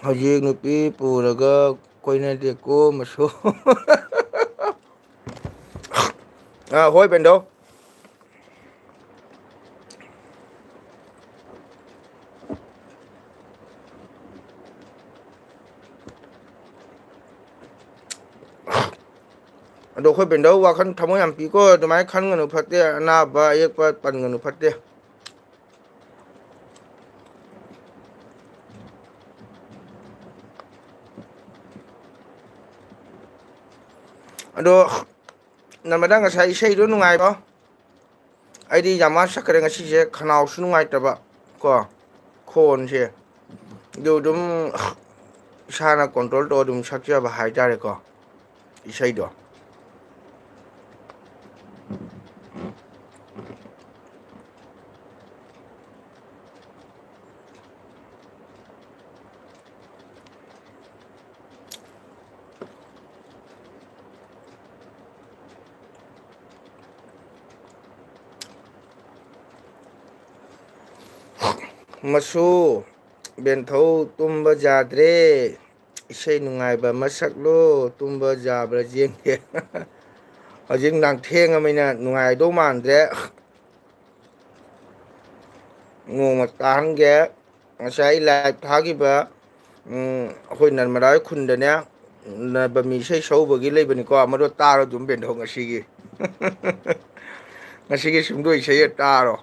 A: ꯍꯧꯖꯤꯛ ꯅꯨꯄꯤ ꯄꯨꯔꯒ ꯀꯣꯏꯅꯗꯦꯀꯣ ꯃꯁꯨ ꯍꯣꯏ ꯕꯦꯟꯗꯣ ꯑꯗꯣ ꯑꯩꯈꯣꯏ ꯕꯦꯟꯗꯣ ꯋꯥꯈꯜ ꯊꯃꯣꯏ ꯌꯥꯝ ꯄꯤꯀꯣ ꯑꯗꯨꯃꯥꯏꯅ ꯈꯟꯒꯅꯨ ꯐꯠꯇꯦ ꯑꯅꯥꯕ ꯑꯌꯦꯛꯄ ꯄꯟꯒꯅꯨ ꯐꯠꯇꯦ ꯑꯗꯣ ꯅꯝꯕꯗ ꯉꯁꯥꯏ ꯏꯁꯩꯗꯣ ꯅꯨꯡꯉꯥꯏꯕꯣ ꯑꯩꯗꯤ ꯌꯥꯝ ꯋꯥꯅ ꯁꯛꯈ꯭ꯔꯦ ꯉꯁꯤꯁꯦ ꯈꯅꯥꯎꯁꯨ ꯅꯨꯡꯉꯥꯏꯇꯕ ꯀꯣ ꯈꯣꯟꯁꯦ ꯑꯗꯨ ꯑꯗꯨꯝ ꯏꯁꯥꯅ ꯀꯟꯇ꯭ꯔꯣꯜ ꯇꯧꯔ ꯑꯗꯨꯝ ꯁꯛꯆꯕ ꯍꯥꯏꯇꯥꯔꯦꯀꯣ ꯏꯁꯩꯗꯣ ꯃꯁꯨ ꯕꯦꯟꯊꯧ ꯇꯨꯝꯕ ꯌꯥꯗ꯭ꯔꯦ ꯏꯁꯩ ꯅꯨꯡꯉꯥꯏꯕ ꯑꯃ ꯁꯛꯂꯣ ꯇꯨꯝꯕ ꯌꯥꯕ꯭ꯔꯥ ꯌꯦꯡꯒꯦ ꯍꯧꯖꯤꯛ ꯅꯥꯡꯊꯦꯡꯉꯃꯤꯅ ꯅꯨꯡꯉꯥꯏꯗꯧ ꯃꯥꯟꯗ꯭ꯔꯦ ꯅꯣꯡꯃ ꯇꯥꯍꯟꯒꯦ ꯉꯁꯥꯏ ꯂꯥꯏꯚ ꯊꯥꯈꯤꯕ ꯑꯩꯈꯣꯏ ꯅꯔꯃꯗꯥ ꯈꯨꯟꯗꯅꯦ ꯕꯃꯤ ꯏꯁꯩ ꯁꯛꯎꯕꯒꯤ ꯂꯩꯕꯅꯤꯀꯣ ꯃꯗꯨ ꯇꯥꯔꯣ ꯑꯗꯨꯝ ꯕꯦꯟꯊꯧ ꯉꯁꯤꯒꯤ ꯉꯁꯤꯒꯤ ꯁꯨꯡꯗꯣꯏ ꯏꯁꯩ ꯇꯥꯔꯣ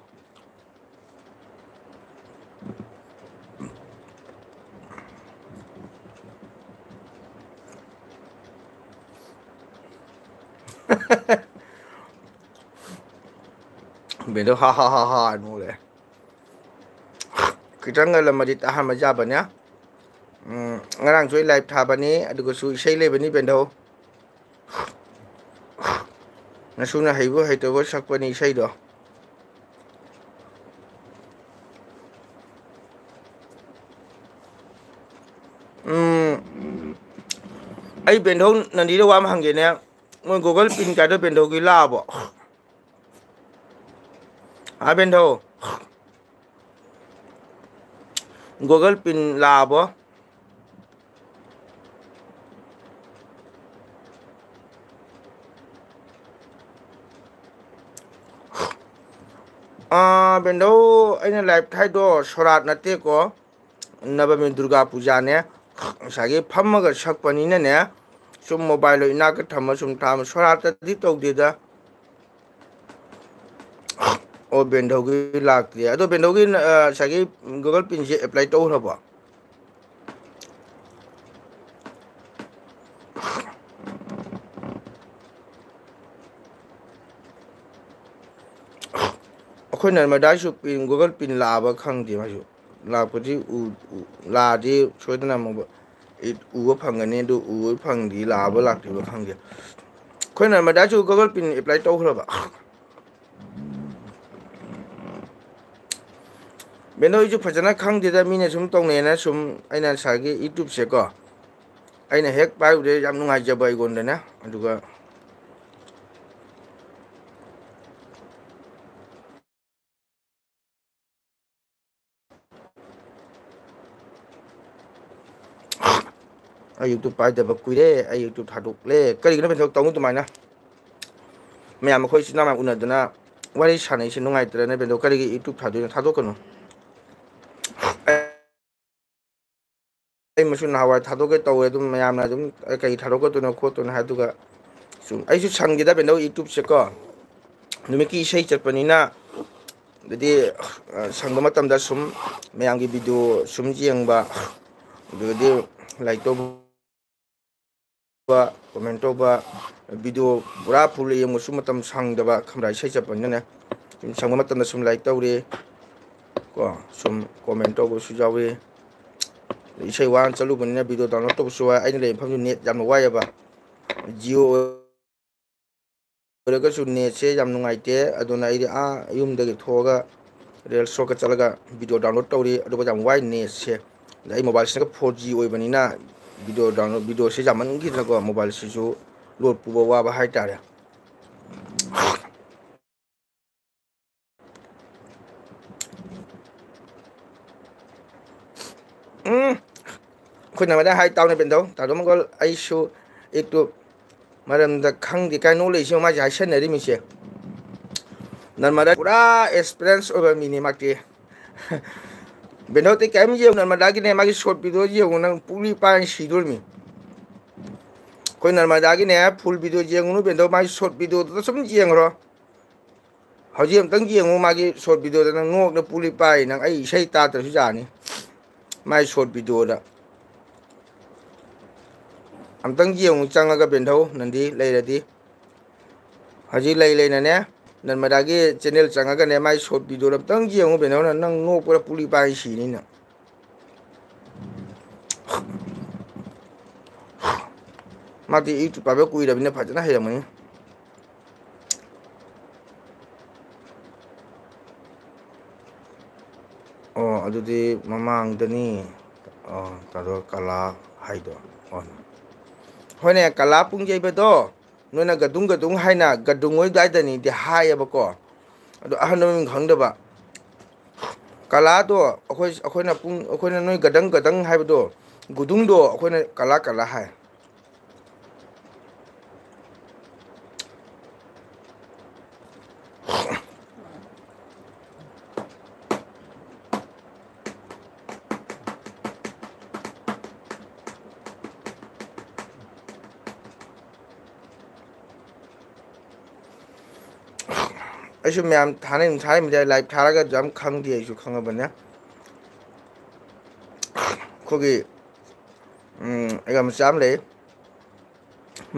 A: ꯕꯦꯟꯊꯧ ꯍꯥ ꯍꯥ ꯍꯥ ꯍꯥ ꯅꯣꯛꯂꯛꯑꯦ ꯈꯤꯇꯪ ꯉꯜꯂꯝꯃꯗꯤ ꯇꯥꯍꯟꯕ ꯌꯥꯕꯅꯦ ꯉꯔꯥꯡꯁꯨ ꯑꯩ ꯂꯥꯏꯚ ꯊꯥꯕꯅꯤ ꯑꯗꯨꯒꯁꯨ ꯏꯁꯩ ꯂꯩꯕꯅꯤ ꯕꯦꯟꯊꯧ ꯅꯁꯨꯅ ꯍꯩꯕꯨ ꯍꯩꯇꯕ ꯁꯛꯄꯅꯤ ꯏꯁꯩꯗꯣ ꯑꯩ ꯕꯦꯟꯊꯧ ꯅꯟꯗꯤꯗ ꯋꯥ ꯑꯃ ꯍꯪꯒꯦꯅꯦ ꯃꯣꯏ ꯒꯨꯒꯜ ꯄꯤꯟ ꯀꯥꯏꯗꯣ ꯕꯦꯟꯊꯧꯒꯤ ꯂꯥꯛꯑꯕꯣ ꯕꯦꯟꯊꯧ ꯒꯨꯒꯜ ꯄꯤꯟ ꯂꯥꯛꯑꯕꯣ ꯕꯦꯟꯊꯧ ꯑꯩꯅ ꯂꯥꯏꯚ ꯊꯥꯏꯗꯣ ꯁꯣꯔꯥꯠ ꯅꯠꯇꯦꯀꯣ ꯅꯕꯃꯤ ꯗꯨꯔꯒꯥ ꯄꯨꯖꯥꯅꯦ ꯉꯁꯥꯏꯒꯤ ꯐꯝꯃꯒ ꯁꯛꯄꯅꯤꯅꯅꯦ ꯁꯨꯝ ꯃꯣꯕꯥꯏꯜꯗꯣ ꯏꯅꯥꯛꯇ ꯊꯝꯃ ꯁꯨꯝ ꯊꯥꯕ ꯁꯣꯔꯥꯠꯇꯗꯤ ꯇꯧꯗꯦꯗ ꯑꯣ ꯕꯦꯟꯊꯧꯒꯤ ꯂꯥꯛꯇ꯭ꯔꯤ ꯑꯗꯣ ꯕꯦꯟꯊꯧꯒꯤ ꯉꯁꯥꯏꯒꯤ ꯒꯨꯒꯜ ꯄꯤꯟꯁꯦ ꯑꯦꯄ꯭ꯂꯥꯏ ꯇꯧꯈ꯭ꯔꯕꯣ ꯑꯩꯈꯣꯏ ꯅꯔꯃꯗꯥꯏꯁꯨ ꯄꯤꯟ ꯒꯨꯒꯜ ꯄꯤꯟ ꯂꯥꯛꯑꯕ ꯈꯪꯗꯦ ꯃꯥꯏꯁꯨ ꯂꯥꯛꯄꯗꯤ ꯂꯥꯛꯑꯗꯤ ꯁꯣꯏꯗꯅ ꯑꯃꯨꯛ ꯎꯕ ꯐꯪꯒꯅꯤ ꯑꯗꯨ ꯎꯕ ꯐꯪꯗꯤ ꯂꯥꯛꯑꯕ ꯂꯥꯛꯇ꯭ꯔꯤꯕ ꯈꯪꯗꯦ ꯑꯩꯈꯣꯏ ꯅꯔꯃꯗꯥꯏꯁꯨ ꯒꯨꯒꯜ ꯄꯤꯟ ꯑꯦꯄ꯭ꯂꯥꯏ ꯇꯧꯈ꯭ꯔꯕ ꯕꯦꯟꯊꯧ ꯐꯖꯅ ꯈꯪꯗꯦꯗ ꯃꯤꯅ ꯁꯨꯝ ꯇꯧꯅꯩꯑꯅ ꯁꯨꯝ ꯑꯩꯅ ꯉꯁꯥꯏꯒꯤ ꯌꯨꯇ꯭ꯌꯨꯕꯁꯦꯀꯣ ꯑꯩꯅ ꯍꯦꯛ ꯄꯥꯏꯔꯨꯗꯦ ꯌꯥꯝ ꯅꯨꯡꯉꯥꯏꯖꯕ ꯑꯩꯉꯣꯟꯗꯅꯦ ꯑꯗꯨꯒ ꯑꯩ ꯌꯨꯇ꯭ꯌꯨꯕ ꯄꯥꯏꯗꯕ ꯀꯨꯏꯔꯦ ꯑꯩ ꯌꯨꯇ꯭ꯌꯨꯕ ꯊꯥꯗꯣꯛꯂꯦ ꯀꯔꯤꯒꯤꯅꯣ ꯕꯦꯟꯊꯧ ꯇꯧꯅꯨ ꯑꯗꯨꯃꯥꯏꯅ ꯃꯌꯥꯝ ꯑꯩꯈꯣꯏ ꯏꯆꯤꯟ ꯏꯅꯥꯎ ꯃꯌꯥꯝ ꯎꯅꯗꯅ ꯋꯥꯔꯤ ꯁꯥꯟꯅꯩꯁꯦ ꯅꯨꯡꯉꯥꯏꯇ꯭ꯔꯅꯦ ꯕꯦꯟꯊꯧ ꯀꯔꯤꯒꯤ ꯌꯨꯇ꯭ꯌꯨꯕ ꯊꯥꯗꯣꯛꯏꯅꯣ ꯊꯥꯗꯣꯛꯀꯅꯨ ꯑꯩ ꯃꯁꯨ ꯅꯍꯥꯟꯋꯥꯏ ꯊꯥꯗꯣꯛꯀꯦ ꯇꯧꯋꯦ ꯑꯗꯨꯝ ꯃꯌꯥꯝꯅ ꯑꯗꯨꯝ ꯀꯩ ꯊꯥꯗꯣꯛꯀꯗꯣꯏꯅꯣ ꯈꯣꯠꯇꯣꯏꯅꯣ ꯍꯥꯏ ꯑꯗꯨꯒ ꯁꯨꯝ ꯑꯩꯁꯨ ꯁꯪꯒꯦꯗ ꯕꯦꯟꯊꯧ ꯌꯨꯇ꯭ꯌꯨꯕꯁꯦꯀꯣ ꯅꯨꯃꯤꯠꯀꯤ ꯏꯁꯩ ꯆꯠꯄꯅꯤꯅ ꯑꯗꯨꯗꯤ ꯁꯪꯕ ꯃꯇꯝꯗ ꯁꯨꯝ ꯃꯌꯥꯝꯒꯤ ꯚꯤꯗꯤꯑꯣ ꯁꯨꯝ ꯌꯦꯡꯕ ꯑꯗꯨꯗꯤ ꯂꯥꯏꯔꯤꯛ ꯇꯧꯕ comment tauba video pura full yeng sum matam sangdaba khamrai sai chapan ne sangma matam sum like tawri ko sum comment tauba su jawi isai wan chalu bunna video download to su ai le pham net jam wai ba Jio ꯔꯒ ꯁꯨ ꯅꯦꯠꯁꯦ ꯌꯥꯝ ꯅꯨꯡꯉꯥꯏꯇꯦ ꯑꯗꯨꯅ ꯑꯩꯗꯤ ꯌꯨꯝꯗꯒꯤ ꯊꯣꯛꯑꯒ rail ꯁꯣꯛꯀ ꯆꯠꯂꯒ video download ꯇꯧꯔꯤ ꯑꯗꯨꯒ ꯌꯥꯝ ꯋꯥꯏ ꯅꯦꯠꯁꯦ ꯑꯗ ꯑꯩ ꯃꯣꯕꯥꯏꯜꯁꯤꯅ 4G ꯑꯣꯏꯕꯅꯤꯅ ꯚꯤꯗꯤꯑꯣꯁꯦ ꯌꯥꯝꯃꯟꯈꯤꯗꯅꯀꯣ ꯃꯣꯕꯥꯏꯜꯁꯤꯁꯨ ꯂꯣꯗ ꯄꯨꯕ ꯋꯥꯕ ꯍꯥꯏꯇꯥꯔꯦ ꯑꯩꯈꯣꯏꯅ ꯃꯗ ꯍꯥꯏ ꯇꯥꯎꯅ ꯕꯦꯟꯗꯧ ꯇꯥꯗꯣꯃꯒꯣꯜ ꯑꯩꯁꯨ ꯏꯠꯇꯨ ꯃꯔꯝꯗ ꯈꯪꯗꯦ ꯀꯥꯏ ꯅꯣꯂꯦꯖꯁꯨ ꯃꯥꯁꯦ ꯍꯥꯏꯁꯟꯅꯔꯤꯃꯤꯁꯦ ꯅꯔꯃꯗꯥ ꯄꯨꯔꯥ ꯑꯦꯛꯁꯄꯤꯔꯤꯌꯦꯟꯁ ꯑꯣꯏꯕ ꯃꯤꯅꯤ ꯃꯥꯛꯇꯤ ꯕꯦꯟꯗꯧꯇꯤ ꯀꯩꯝ ꯌꯦꯡꯉꯨ ꯅꯔꯃꯗꯥꯒꯤꯅꯦ ꯃꯥꯒꯤ ꯁꯣꯔꯠ ꯚꯤꯗꯤꯑꯣ ꯌꯦꯡꯉꯨ ꯅꯪ ꯄꯨꯛꯂꯤ ꯄꯥꯏꯅ ꯁꯤꯗꯣꯔꯤꯃꯤ ꯑꯩꯈꯣꯏ ꯅꯔꯃꯗꯥꯒꯤꯅꯦ ꯐꯨꯜ ꯚꯤꯗꯤꯑꯣ ꯌꯦꯡꯉꯨꯅꯨ ꯕꯦꯟꯗꯧ ꯃꯥꯒꯤ ꯁꯣꯔꯠ ꯚꯤꯗꯤꯑꯣꯗꯨꯗ ꯁꯨꯝ ꯌꯦꯡꯈ꯭ꯔꯣ ꯍꯧꯖꯤꯛ ꯑꯝꯇꯪ ꯌꯦꯡꯉꯨ ꯃꯥꯒꯤ ꯁꯣꯔꯠ ꯚꯤꯗꯤꯑꯣꯗ ꯅꯪ ꯅꯣꯛꯅ ꯄꯨꯛꯂꯤ ꯄꯥꯏ ꯅꯪ ꯑꯩ ꯏꯁꯩ ꯇꯥꯗ꯭ꯔꯁꯨ ꯌꯥꯅꯤ ꯃꯥꯒꯤ ꯁꯣꯔꯠ ꯚꯤꯗꯤꯑꯣꯗ ꯑꯝꯇꯪ ꯌꯦꯡꯉꯨ ꯆꯪꯉꯒ ꯕꯦꯟꯗꯧ ꯅꯪꯗꯤ ꯂꯩꯔꯗꯤ ꯍꯧꯖꯤꯛ ꯂꯩꯅꯅꯦ ꯅꯔꯃꯗꯥꯒꯤ ꯆꯦꯅꯦꯜ ꯆꯪꯉꯒꯅꯦ ꯃꯥꯒꯤ ꯁꯣꯔꯠ ꯚꯤꯗꯤꯑꯣꯗ ꯑꯝꯇꯪ ꯌꯦꯡꯉꯨ ꯕꯦꯟꯗꯧꯅ ꯅꯪ ꯅꯣꯛꯄꯗ ꯄꯨꯛꯂꯤ ꯄꯥꯏ ꯁꯤꯅꯤ ꯅꯪ ꯃꯥꯗꯤ ꯌꯨꯇ꯭ꯌꯨꯕ ꯄꯥꯏꯕ ꯀꯨꯏꯔꯕꯅꯤꯅ ꯐꯖꯅ ꯍꯩꯔꯝꯃꯅꯤ ꯑꯣ ꯑꯗꯨꯗꯤ ꯃꯃꯥꯡꯗꯅꯤ ꯇꯥꯗꯣ ꯀꯂꯥ ꯍꯥꯏꯗꯣ ꯍꯣꯏꯅꯦ ꯀꯂꯥ ꯄꯨꯡꯖꯩꯕꯗꯣ ꯅꯣꯏꯅ ꯒꯗꯨꯡ ꯍꯥꯏꯅ ꯒꯗꯨꯡ ꯍꯣꯏ ꯑꯗꯨꯋꯥꯏꯗꯅꯤꯗꯤ ꯍꯥꯏꯌꯦꯕꯀꯣ ꯑꯗꯣ ꯑꯍꯟ ꯃꯃꯤꯡ ꯈꯪꯗꯕ ꯀꯂꯥꯗꯣ ꯑꯩꯈꯣꯏꯅ ꯅꯣꯏ ꯒꯗꯪ ꯍꯥꯏꯕꯗꯣ ꯒꯨꯗꯨꯡꯗꯣ ꯑꯩꯈꯣꯏꯅ ꯀꯂꯥ ꯍꯥꯏ ꯑꯩꯁꯨ ꯃꯌꯥꯝ ꯊꯥꯔꯤꯕꯗ ꯂꯥꯏꯚ ꯊꯥꯔꯒ ꯌꯥꯝ ꯈꯪꯗꯦ ꯑꯩꯁꯨ ꯈꯪꯉꯕꯅꯦ ꯑꯩꯈꯣꯏꯒꯤ ꯑꯩꯒ ꯃꯆꯥ ꯑꯃ ꯂꯩ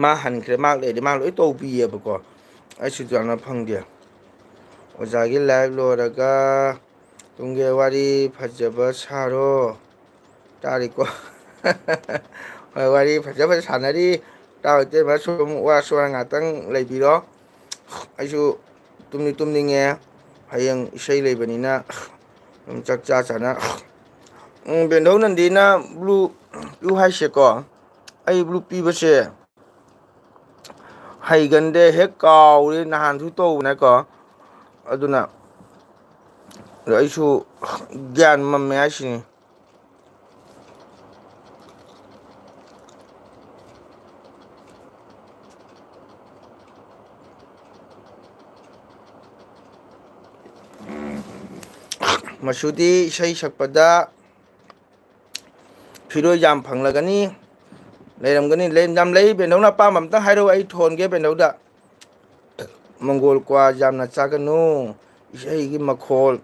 A: ꯃꯥ ꯍꯟꯈ꯭ꯔꯦ ꯃꯥ ꯂꯩꯔꯗꯤ ꯃꯥ ꯂꯣꯏ ꯇꯧꯕꯤꯌꯦꯕꯀꯣ ꯑꯩꯁꯨ ꯌꯥꯝꯅ ꯐꯪꯗꯦ ꯑꯣꯖꯥꯒꯤ ꯂꯥꯏꯚ ꯂꯣꯏꯔꯒ ꯇꯨꯡꯒꯤ ꯋꯥꯔꯤ ꯐꯖꯕ ꯁꯥꯔꯣ ꯇꯥꯔꯤꯀꯣ ꯍꯣꯏ ꯋꯥꯔꯤ ꯐꯖ ꯁꯥꯟꯅꯔꯤ ꯇꯥꯎ ꯏꯇꯩꯃ ꯁꯨꯝ ꯋꯥꯁꯨ ꯉꯥꯛꯇꯪ ꯂꯩꯕꯤꯔꯣ ꯑꯩꯁꯨ ꯇꯨꯝꯅꯤꯡꯉꯦ ꯍꯌꯦꯡ ꯏꯁꯩ ꯂꯩꯕꯅꯤꯅ ꯆꯥꯛ ꯆꯥꯅ ꯕꯦꯟꯗꯧ ꯅꯟꯗꯤꯅ ꯕ꯭ꯂꯨ ꯄꯤꯌꯨ ꯍꯥꯏꯁꯦꯀꯣ ꯑꯩ ꯕ꯭ꯂꯨ ꯄꯤꯕꯁꯦ ꯍꯩꯒꯟꯗꯦ ꯍꯦꯛ ꯀꯥꯎꯔꯦ ꯅꯍꯥꯟꯁꯨ ꯇꯧꯕꯅꯦꯀꯣ ꯑꯗꯨꯅ ꯑꯩꯁꯨ ꯒ꯭ꯌꯥꯟ ꯃꯝꯃꯦ ꯍꯥꯏꯁꯤꯅꯤ ꯃꯁꯨꯗꯤ ꯏꯁꯩ ꯁꯛꯄꯗ ꯐꯤꯔꯣꯏ ꯌꯥꯝ ꯐꯪꯂꯒꯅꯤ ꯂꯩꯔꯝꯒꯅꯤ ꯌꯥꯝ ꯂꯩ ꯕꯦꯟꯗꯧꯅ ꯑꯄꯥꯝꯕ ꯑꯝꯇꯪ ꯍꯥꯏꯔꯛꯎ ꯑꯩ ꯊꯣꯟꯒꯦ ꯕꯦꯟꯗꯧꯗ ꯃꯪꯒꯣꯜ ꯀ꯭ꯋꯥ ꯌꯥꯝꯅ ꯆꯥꯒꯅꯨ ꯏꯁꯩꯒꯤ ꯃꯈꯣꯜ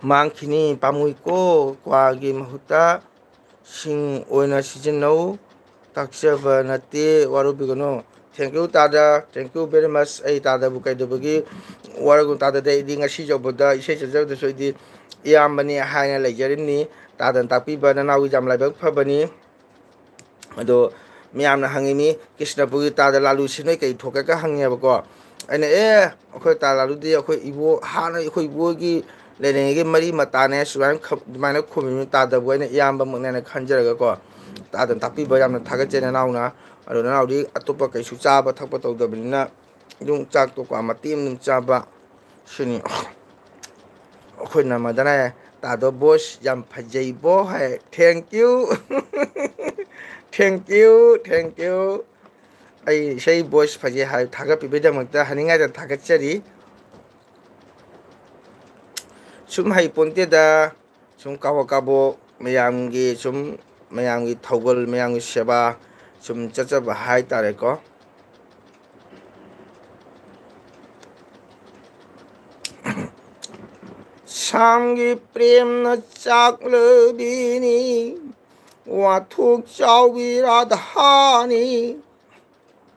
A: ꯃꯥꯡꯈꯤꯅꯤ ꯄꯥꯝꯃꯨꯏꯀꯣ ꯀ꯭ꯋꯥꯒꯤ ꯃꯍꯨꯠꯇ ꯁꯤꯡ ꯑꯣꯏꯅ ꯁꯤꯖꯤꯟꯅꯧ ꯇꯥꯛꯆꯕ ꯅꯠꯇꯦ ꯋꯥꯔꯧꯕꯤꯒꯅꯨ ꯊꯦꯡꯀ꯭ꯌꯨ ꯇꯥꯗ ꯊꯦꯡꯀ꯭ꯌꯨ ꯕꯦꯔꯤ ꯃꯁ ꯑꯩ ꯇꯥꯗꯕꯨ ꯀꯩꯗꯧꯕꯒꯤ ꯋꯥꯔꯒꯨꯝ ꯇꯥꯗꯗꯤ ꯑꯩꯗꯤ ꯉꯁꯤ ꯌꯧꯕꯗ ꯏꯁꯩ ꯁꯛꯆꯕꯗꯁꯨ ꯑꯩꯗꯤ ꯏꯌꯥꯝꯕꯅꯤ ꯍꯥꯏꯅ ꯂꯩꯖꯔꯤꯕꯅꯤ ꯇꯥꯗꯅ ꯇꯥꯛꯄꯤꯕ ꯅꯅꯥꯎꯒꯤ ꯌꯥꯝ ꯂꯥꯏꯕꯛ ꯐꯕꯅꯤ ꯑꯗꯣ ꯃꯌꯥꯝꯅ ꯍꯪꯉꯤꯅꯤ ꯀ꯭ꯔꯤꯁꯅꯄꯨꯔꯒꯤ ꯇꯥꯗ ꯂꯥꯂꯨꯁꯤ ꯅꯣꯏ ꯀꯩ ꯊꯣꯛꯀꯦꯀ ꯍꯪꯉꯦꯕꯀꯣ ꯑꯩꯅ ꯑꯩꯈꯣꯏ ꯇꯥ ꯂꯥꯂꯨꯗꯤ ꯑꯩꯈꯣꯏ ꯏꯕꯣ ꯍꯥꯟꯅ ꯑꯩꯈꯣꯏ ꯏꯕꯣꯒꯤ ꯂꯩꯔꯤꯉꯩꯒꯤ ꯃꯔꯤ ꯃꯇꯥꯅꯦ ꯑꯗꯨꯃꯥꯏꯅ ꯈꯨꯝꯃꯤꯅꯤ ꯇꯥꯗꯕꯨ ꯑꯩꯅ ꯏꯌꯥꯝꯕꯃꯛꯅꯦꯅ ꯈꯟꯖꯔꯒꯀꯣ ꯇꯥꯗꯅ ꯇꯥꯛꯄꯤꯕ ꯌꯥꯝꯅ ꯊꯥꯒꯠꯆꯩ ꯅꯅꯥꯎꯅ ꯑꯗꯣ ꯅꯅꯥꯎꯗꯤ ꯑꯇꯣꯞꯄ ꯀꯩꯁꯨ ꯆꯥꯕ ꯊꯛꯄ ꯇꯧꯗꯕꯅꯤꯅ ꯑꯗꯨꯝ ꯆꯥꯛꯇꯣ ꯀꯣ ꯃꯇꯦꯡ ꯑꯗꯨꯝ ꯆꯥꯕ ꯁꯤꯅꯤ ꯑꯩꯈꯣꯏ ꯅꯃꯗꯅ ꯇꯥꯗꯣ ꯚꯣꯏꯁ ꯌꯥꯝ ꯐꯖꯩꯕꯣ ꯍꯥꯏ ꯊꯦꯡꯀ꯭ꯌꯨ ꯊꯦꯡꯀ꯭ꯌꯨ ꯑꯩ ꯏꯁꯩ ꯚꯣꯏꯁ ꯐꯖꯩ ꯍꯥꯏ ꯊꯥꯒꯠꯄꯤꯕꯒꯤꯗꯃꯛꯇ ꯍꯥꯏꯅꯤꯡꯉꯥꯏꯗ ꯊꯥꯒꯠꯆꯔꯤ ꯁꯨꯝ ꯍꯩꯄꯣꯟꯇꯦꯗ ꯁꯨꯝ ꯀꯥꯕꯣꯛ ꯃꯌꯥꯝꯒꯤ ꯊꯧꯒꯜ ꯃꯌꯥꯝꯒꯤ ꯁꯦꯕꯥ ꯁꯨꯝ ꯆꯠꯆꯕ ꯍꯥꯏꯇꯥꯔꯦꯀꯣ ꯁꯥꯝꯒꯤ ꯄ꯭ꯔꯦꯝꯅ ꯆꯥꯛꯂꯕꯤꯅꯤ wathuk chaubi radhani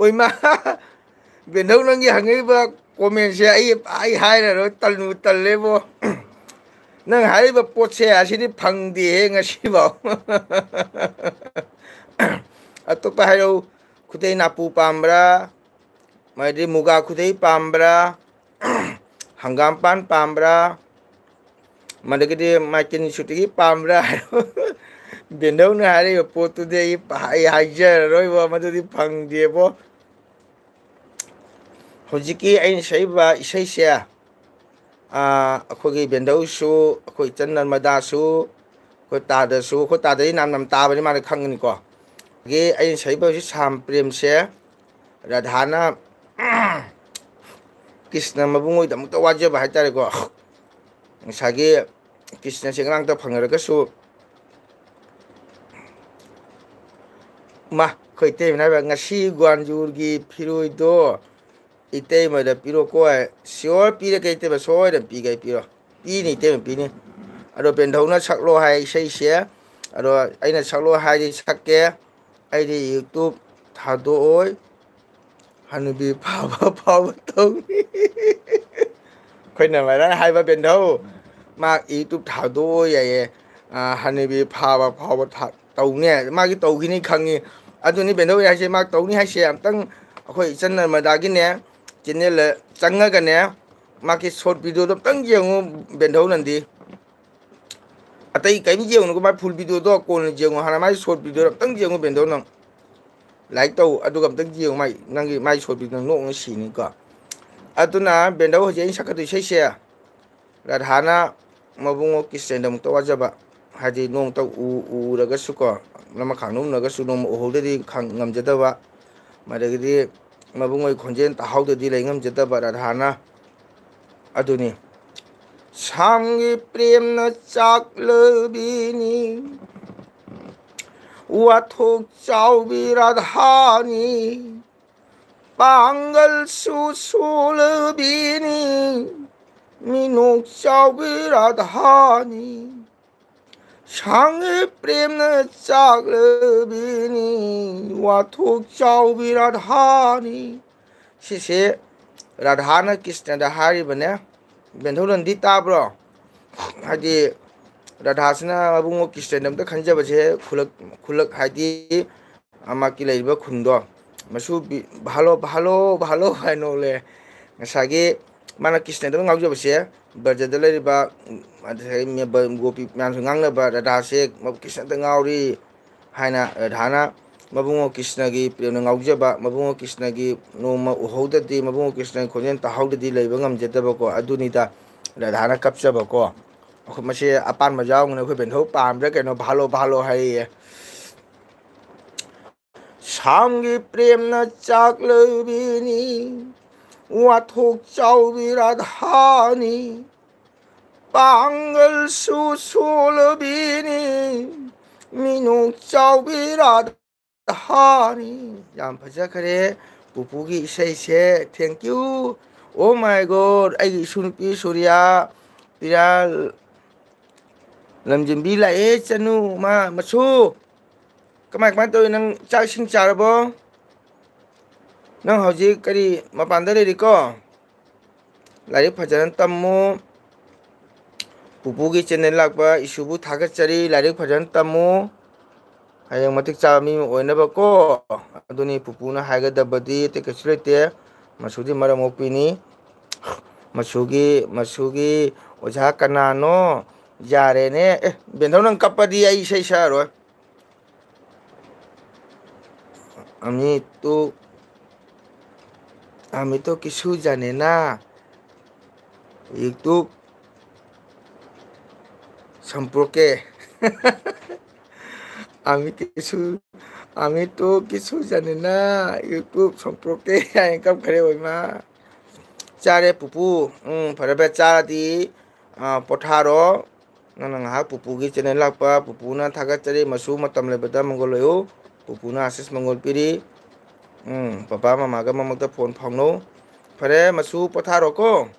A: oi ma bên đâu nó nghe người ba comment sẽ ai hai là rồi tần lên vô nang hai ba pot se asi di phang di nga si ba atopa hayo khudei napu pambra mai di muga khudei pambra hangam pan pambra madagidi makin shuti pambra bên đâu nó hai ba pot tu de hai giờ rồi ba mà di phang di bo hojiki ain sai ba isai se ꯑꯩꯈꯣꯏꯒꯤ ꯕꯦꯟꯗꯧꯁꯨ ꯑꯩꯈꯣꯏ ꯆꯟꯅꯟ ꯃꯗꯥꯁꯨ ꯑꯩꯈꯣꯏ ꯇꯥꯗꯗꯤ ꯅꯝ ꯇꯥꯕꯅꯤ ꯃꯥꯅ ꯈꯪꯒꯅꯤꯀꯣ ꯑꯗꯒꯤ ꯑꯩꯅ ꯁꯛꯏꯕ ꯍꯧꯖꯤꯛ ꯁꯥꯝ ꯄ꯭ꯔꯦꯝꯁꯦ ꯔꯥꯙꯥꯅ ꯀ꯭ꯔꯤꯁꯅ ꯃꯕꯨꯡꯉꯣꯏꯗꯃꯛꯇ ꯋꯥꯖꯕ ꯍꯥꯏꯇꯥꯔꯦꯀꯣ ꯉꯁꯥꯏꯒꯤ ꯀ꯭ꯔꯤꯁꯅꯁꯦ ꯉꯔꯥꯡꯇ ꯐꯪꯉꯔꯒꯁꯨ ꯑꯩꯈꯣꯏ ꯏꯇꯩꯃꯅ ꯍꯥꯏꯕ ꯉꯁꯤ ꯒ꯭ꯋꯥꯟꯖꯨꯔꯒꯤ ꯐꯤꯔꯣꯏꯗꯣ ꯏꯇꯩꯃꯗ ꯄꯤꯔꯣꯀꯣ ꯁꯤꯌꯣꯔ ꯄꯤꯔꯒ ꯏꯇꯩꯃ ꯁꯣꯏꯗꯅ ꯄꯤꯒꯦ ꯄꯤꯔꯣ ꯄꯤꯅꯤ ꯏꯇꯩꯃ ꯄꯤꯅꯤ ꯑꯗꯣ ꯕꯦꯟꯙꯧꯅ ꯁꯛꯂꯣ ꯍꯥꯏ ꯏꯁꯩꯁꯦ ꯑꯗꯣ ꯑꯩꯅ ꯁꯛꯂꯣ ꯍꯥꯏꯗꯤ ꯁꯛꯀꯦ ꯑꯩꯗꯤ ꯌꯨꯇꯨꯕ ꯊꯥꯗꯣꯛꯑꯣꯏ ꯍꯅꯨꯕꯤ ꯐꯥꯕ ꯐꯥꯎꯕ ꯇꯧꯅꯤ ꯑꯩꯈꯣꯏꯅ ꯃꯥꯏꯅ ꯍꯥꯏꯕ ꯕꯦꯟꯙꯧ ꯃꯥ ꯌꯨꯇꯨꯕ ꯊꯥꯗꯣꯛꯑꯣꯏ ꯌꯥꯏꯌꯦ ꯍꯅꯨꯕꯤ ꯐꯥꯕ ꯐꯥꯎꯕ ꯇꯧꯅꯤ ꯃꯥꯒꯤ ꯇꯧꯈꯤꯅꯤ ꯈꯪꯉꯤ ꯑꯗꯨꯅꯤ ꯕꯦꯟꯙꯧ ꯍꯥꯏꯁꯦ ꯃꯥ ꯇꯧꯅꯤ ꯍꯥꯏꯁꯦ ꯑꯝꯇꯪ ꯑꯩꯈꯣꯏ ꯏꯆꯟ ꯅꯔꯃꯗꯥꯒꯤꯅꯦ ꯆꯦꯅꯦꯜ ꯆꯪꯉꯒꯅꯦ ꯃꯥꯒꯤ ꯁꯣꯔꯠ ꯚꯤꯗꯤꯑꯣꯗꯣ ꯑꯝꯇꯪ ꯌꯦꯡꯉꯨ ꯕꯦꯟꯙꯧ ꯅꯟꯗꯤ ꯑꯇꯩ ꯀꯔꯤꯝ ꯌꯦꯡꯉꯨꯅꯨꯀꯣ ꯃꯥꯏ ꯐꯨꯜ ꯚꯤꯗꯤꯑꯣꯗꯣ ꯀꯣꯟꯅ ꯌꯦꯡꯉꯨ ꯍꯥꯟꯅ ꯃꯥꯒꯤ ꯁꯣꯔꯠ ꯚꯤꯗꯤꯑꯣꯗꯣ ꯑꯝꯇꯪ ꯌꯦꯡꯉꯨ ꯕꯦꯟꯙꯧ ꯅꯪ ꯂꯥꯏꯛ ꯇꯧ ꯑꯗꯨꯒ ꯑꯝꯇꯪ ꯌꯦꯡꯉꯨ ꯅꯪꯒꯤ ꯃꯥꯏ ꯁꯣꯔꯠ ꯚꯤꯗꯤꯑꯣ ꯅꯣꯛꯅ ꯁꯤꯅꯤꯀꯣ ꯑꯗꯨꯅ ꯕꯦꯟꯙꯧ ꯍꯧꯖꯤꯛ ꯑꯩꯅ ꯁꯛꯀꯗꯣꯏ ꯏꯁꯩꯁꯦ ꯔꯥꯙꯥꯅ ꯃꯕꯨꯡꯉꯣ ꯀ꯭ꯔꯤꯁꯅꯗꯃꯛꯇ ꯋꯥꯖꯕ ꯍꯥꯏꯗꯤ ꯅꯣꯡꯇ ꯎꯔꯒꯁꯨꯀꯣ ꯂꯃꯈꯥꯡꯗ ꯎꯅꯔꯒꯁꯨ ꯅꯣꯡꯃ ꯎꯍꯧꯗꯗꯤ ꯉꯝꯖꯗꯕ ꯃꯗꯒꯤꯗꯤ ꯃꯕꯨꯡꯉꯣꯏ ꯈꯣꯟꯖꯦꯜ ꯇꯥꯍꯧꯗꯗꯤ ꯂꯩ ꯉꯝꯖꯗꯕ ꯔꯥꯙꯥꯅ ꯑꯗꯨꯅꯤ ꯁꯥꯝꯒꯤ ꯄ꯭ꯔꯦꯝꯅ ꯆꯥꯛꯂꯕꯤꯅꯤ ꯋꯥꯊꯣꯛ ꯆꯥꯎꯕꯤ ꯔꯥꯙꯥꯅꯤ ꯄꯥꯡꯒꯜꯁꯨ ꯁꯣꯂꯕꯤꯅꯤ ꯃꯤꯅꯣꯛ ꯆꯥꯎꯕꯤ ꯔꯥꯙꯥꯅꯤ ꯁꯥꯝꯒꯤ ꯄ꯭ꯔꯦꯝꯅ ꯆꯥꯛꯂꯕꯤꯅꯤ ꯋꯥꯊꯣꯛ ꯆꯥꯎꯕꯤ ꯔꯥꯙꯥꯅꯤ ꯁꯤꯁꯦ ꯔꯥꯙꯥꯅ ꯀ꯭ꯔꯤꯁꯅꯗ ꯍꯥꯏꯔꯤꯕꯅꯦ ꯕꯦꯟꯙꯧ ꯅꯟꯗꯤ ꯇꯥꯕ꯭ꯔꯣ ꯍꯥꯏꯗꯤ ꯔꯥꯙꯥꯁꯤꯅ ꯃꯕꯨꯡꯉꯣ ꯀ꯭ꯔꯤꯁꯅꯗꯃꯛꯇ ꯈꯟꯖꯕꯁꯦ ꯈꯨꯜꯂꯛ ꯍꯥꯏꯗꯤ ꯃꯥꯒꯤ ꯂꯩꯔꯤꯕ ꯈꯨꯟꯗꯣ ꯃꯁꯨ ꯚꯥꯂꯣ ꯚꯥꯂꯣ ꯚꯥꯂꯣ ꯍꯥꯏꯅꯣꯂꯦ ꯉꯁꯥꯏꯒꯤ ꯃꯥꯅ ꯀ꯭ꯔꯤꯁꯅꯗꯃꯛ ꯉꯥꯎꯖꯕꯁꯦ ꯕ꯭ꯔꯖꯗ ꯂꯩꯔꯤꯕ ꯒꯣꯄꯤ ꯃꯌꯥꯝꯁꯨ ꯉꯥꯡꯅꯕ ꯔꯥꯙꯥꯁꯦ ꯀ꯭ꯔꯤꯁꯅꯗ ꯉꯥꯎꯔꯤ ꯍꯥꯏꯅ ꯔꯥꯙꯥꯅ ꯃꯕꯨꯡꯉꯣ ꯀ꯭ꯔꯤꯁꯅꯒꯤ ꯄ꯭ꯔꯦꯝꯅ ꯉꯥꯎꯖꯕ ꯃꯕꯨꯡꯉꯣ ꯀ꯭ꯔꯤꯁꯅꯒꯤ ꯅꯣꯡꯃ ꯎꯍꯧꯗꯗꯤ ꯃꯕꯨꯡꯉꯣ ꯀ꯭ꯔꯤꯁꯅꯒꯤ ꯈꯣꯟꯖꯦꯜ ꯇꯥꯍꯧꯗꯗꯤ ꯂꯩꯕ ꯉꯝꯖꯗꯕꯀꯣ ꯑꯗꯨꯅꯤꯗ ꯔꯥꯙꯥꯅ ꯀꯞꯆꯕꯀꯣ ꯑꯩꯈꯣꯏ ꯃꯁꯤ ꯑꯄꯥꯟꯕ ꯌꯥꯎꯒꯅꯤ ꯑꯩꯈꯣꯏ ꯕꯦꯟꯙꯧ ꯄꯥꯝꯕ꯭ꯔꯥ ꯀꯩꯅꯣ ꯚꯥꯂꯣ ꯚꯥꯂꯣ ꯍꯥꯏꯌꯦ ꯁꯥꯝꯒꯤ ꯄ꯭ꯔꯦꯝꯅ ꯆꯥꯛꯂꯕꯤꯅꯤ ꯋꯥꯊꯣꯛ ꯆꯥꯎꯕꯤ ꯔꯥꯙꯥꯅꯤ ꯄꯥꯡꯒꯜꯁꯨ ꯁꯣꯂꯕꯤꯅꯤ ꯃꯤꯅꯣꯛ ꯆꯥꯎꯕꯤ ꯔꯥꯙꯥꯅꯤ ꯌꯥꯝ ꯐꯖꯈ꯭ꯔꯦ ꯄꯨꯄꯨꯒꯤ ꯏꯁꯩꯁꯦ ꯊꯦꯡꯀ꯭ꯌꯨ ꯑꯣ ꯃꯥꯏ ꯒꯣꯗ ꯑꯩꯒꯤ ꯏꯁꯨꯅꯨꯄꯤ ꯁꯨꯔꯤꯌꯥ ꯄꯤꯔꯥꯜ ꯂꯝꯖꯤꯡꯕꯤ ꯂꯥꯛꯑꯦ ꯆꯅꯨ ꯃꯁꯨ ꯀꯃꯥꯏ ꯇꯧꯔꯤ ꯅꯪ ꯆꯥꯛ ꯏꯁꯤꯡ ꯆꯥꯔꯕꯣ ꯅꯪ ꯍꯧꯖꯤꯛ ꯀꯔꯤ ꯃꯄꯥꯟꯗ ꯂꯩꯔꯤꯀꯣ ꯂꯥꯏꯔꯤꯛ ꯐꯖꯅ ꯇꯝꯃꯨ ꯄꯨꯄꯨꯒꯤ ꯆꯦꯅꯦꯜ ꯂꯥꯛꯄ ꯏꯁꯨꯕꯨ ꯊꯥꯒꯠꯆꯔꯤ ꯂꯥꯏꯔꯤꯛ ꯐꯖꯅ ꯇꯝꯃꯨ ꯍꯌꯦꯡ ꯃꯇꯤꯛ ꯆꯥꯕ ꯃꯤ ꯑꯃ ꯑꯣꯏꯅꯕꯀꯣ ꯑꯗꯨꯅꯤ ꯄꯨꯄꯨꯅ ꯍꯥꯏꯒꯗꯕꯗꯤ ꯑꯇꯩ ꯀꯩꯁꯨ ꯂꯩꯇꯦ ꯃꯁꯨꯗꯤ ꯃꯔꯝ ꯃꯣꯛꯄꯤꯅꯤ ꯃꯁꯨꯒꯤ ꯑꯣꯖꯥ ꯀꯅꯥꯅꯣ ꯌꯥꯔꯦꯅꯦ ꯕꯦꯟꯙꯧ ꯅꯪ ꯀꯞꯄꯗꯤ ꯑꯩ ꯏꯁꯩ ꯁꯛꯑꯔꯣꯏ আমি তো কিছু জানি না ইউটিউব সম্পর্কে আমি তো কিছু জানি না ইউটিউব সম্পর্কে আইকাপ খরে ওইমা চারে পুপু ফরে বে চারাদি পথারো nang ngahak pupugi channel lakpa pupuna thagattari masu matam lebada mongoloyo pupuna asis mongol piri papa mama ga mamakta phone phangno phare masu potharo ko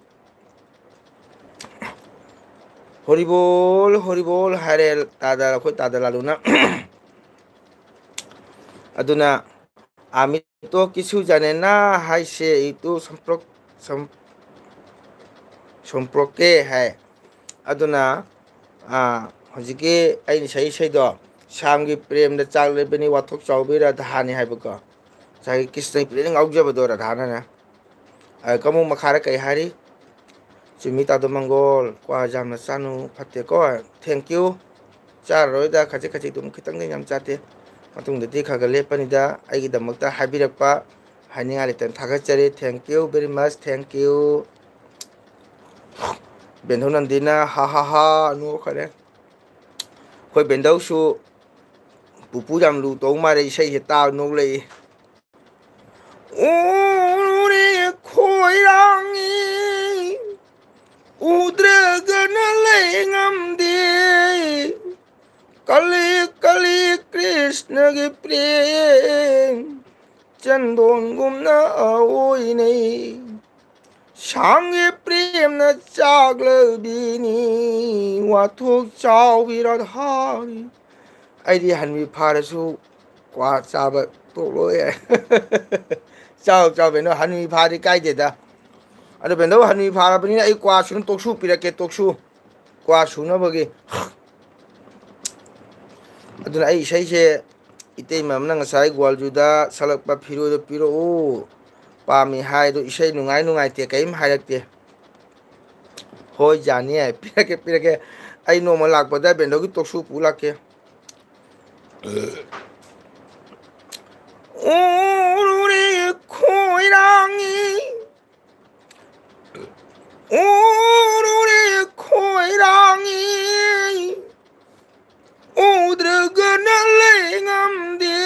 A: horibol hare tada khoi tada laluna aduna amito kisu jane na hai se itu somproke hai aduna hojiki ai sai do samgi prem da chak le beni wathok chawbira dhani hai bako sai kisna prem ngauja bado ra dhana na kamu makhara kai hari chumita do mangol kwa jamna sanu phatte ko thank you char roi da khaje khaje dum khitang ne yam chate matung de khaga lepani da ai gi damakta habirakpa haninga le tan thagachari thank you very much thank you benhonan dina ha ha ha nu khare khoi bendau su pupu jam lu to mare sei he ta nu le ore khoi rangi udragana le ngam de kali kali krishna ge prem chandon gumna aoi nei 상의 프렘나 짝러비니 와툭 짜오비라 하니 아이디 한미 파르수 과 짜바 또로에 짜오짜오베노 한미 파리 까이데다 아니 벤도 한미 파라버니 아이 과수는 똑수 비라게 똑수 과수나 버기 아두나 아이 샤이세 이때 맘나 ngasai gwaljuda salakpa phirodo piro pami hai do isai nungai te kaim hairak te hoi jani ai pirake ai no ma lak pada bendo gi toksu pula ke ore khoirangi udragana lengam de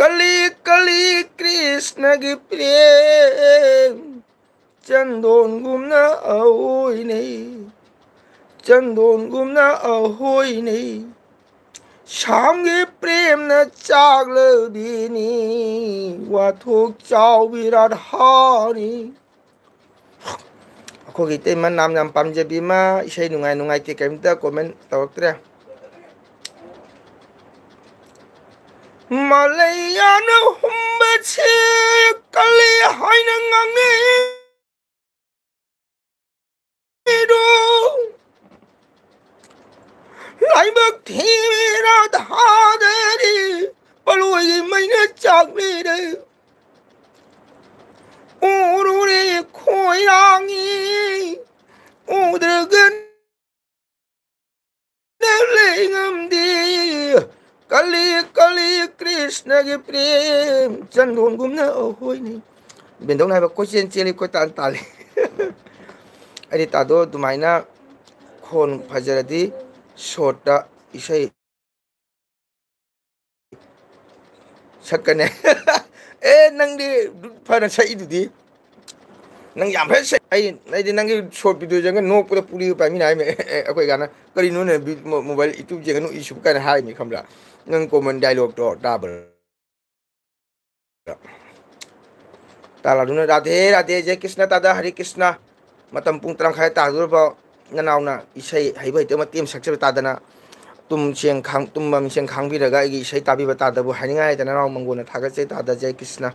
A: kali kali krishna ge prem chandon gumna aoi nei samge prem na chagla dini wathok chau virat hani ko gite man nam nam pamje bima isai nungai te kamta comment tawaktre Malayana humbache kali haina ngange do lai bak thira dhadari paloi maina chakle de urure khoyangi udragan lengam de kali kali krishna ge prem chandon gumna hoi ni bendong nai ba ko chen cheli ko tan tali ani ta do dumaina khon phajaradi shota isai sakane nang di phana sai du di nang yam phai sai ai nai di nang gi short video jang no pura puli pa mi nai me akoi gana kari no ne mobile youtube jang no issue kan hai mi khamla nang comment dialogue to double tala duna radhe radhe jai krishna tada hari krishna matam pung trang khai ta dur ba nanauna isai hai bai te ma tem sakse ta dana tum cheng khang tum mam cheng khang bi raga gi isai ta bi ba ta da bu hani ngai dana raw mangona thaga che ta da jai krishna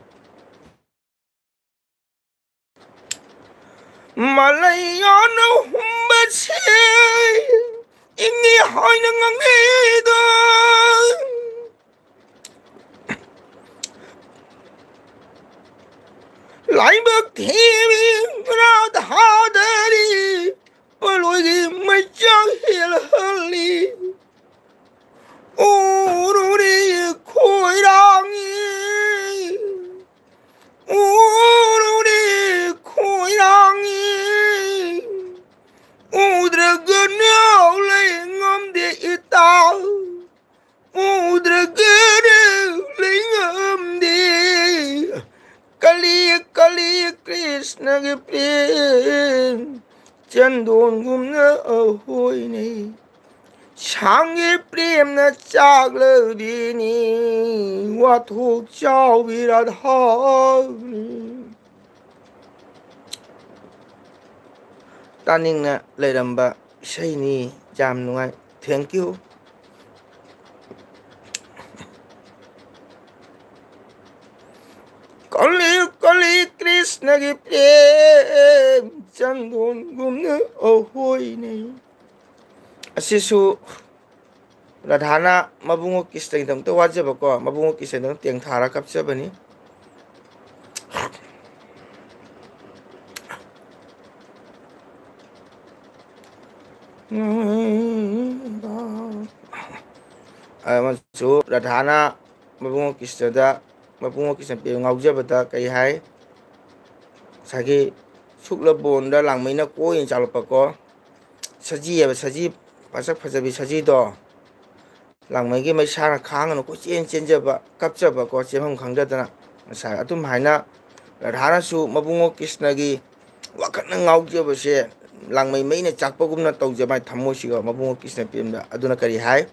A: malayana humbache inni haina ngange da lai bak thimi radhadari paloi mai chang hil hali urure khoirangi udragana lengam de ita udragana lengam de kali kali krishna ge prem chandon gumna ahoi nei 상의 프렘나 짝러비니 와톡 짜오비라 하니 따닝나 레람바 샤이니 잠누아 thank you Kali kali Krishna ki prem chandon gumna ahoy nei. Asisu Radhana mabungo Krishna ki damta wajaba ko mabungo Krishna dam tiang thara kapchabani. Masu Radhana mabungo Krishna da mabungo Krishna pe ngaujabada kai hai sagi sukla bonda langmaina ko in chalpa ko saji ya saji pasak phajabi saji do langmai gi mai sana khang no ko chen chen jaba kapjaba ko chemham khangda dana sa atum haina Radhana su mabungo Krishna gi wakatna ngaujaba se langmai mai na chakpa gumna tawjaba thammo siga mabungo Krishna pemda aduna kari hai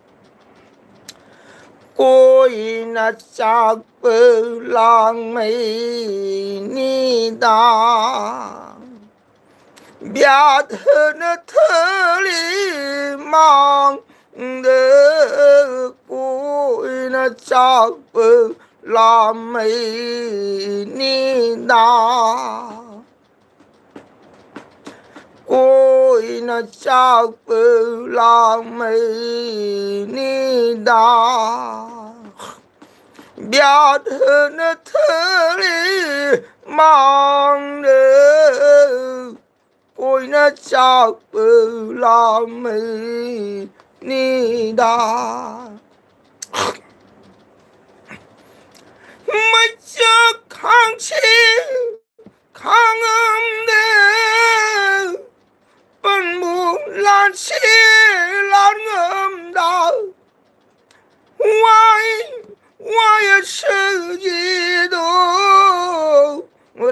A: कोई न चाप लांग मई नीदा ब्याध न थली मांग दे कोई न चाप लांग मई नीदा कोई न चाप लांग मई नीदा ब्याध न थली मांग दे कोई न चाप लांग मई नीदा मैं खांग छी खांगम दे Bần mù lan xí lan ngâm đào Hoài sư gì đồ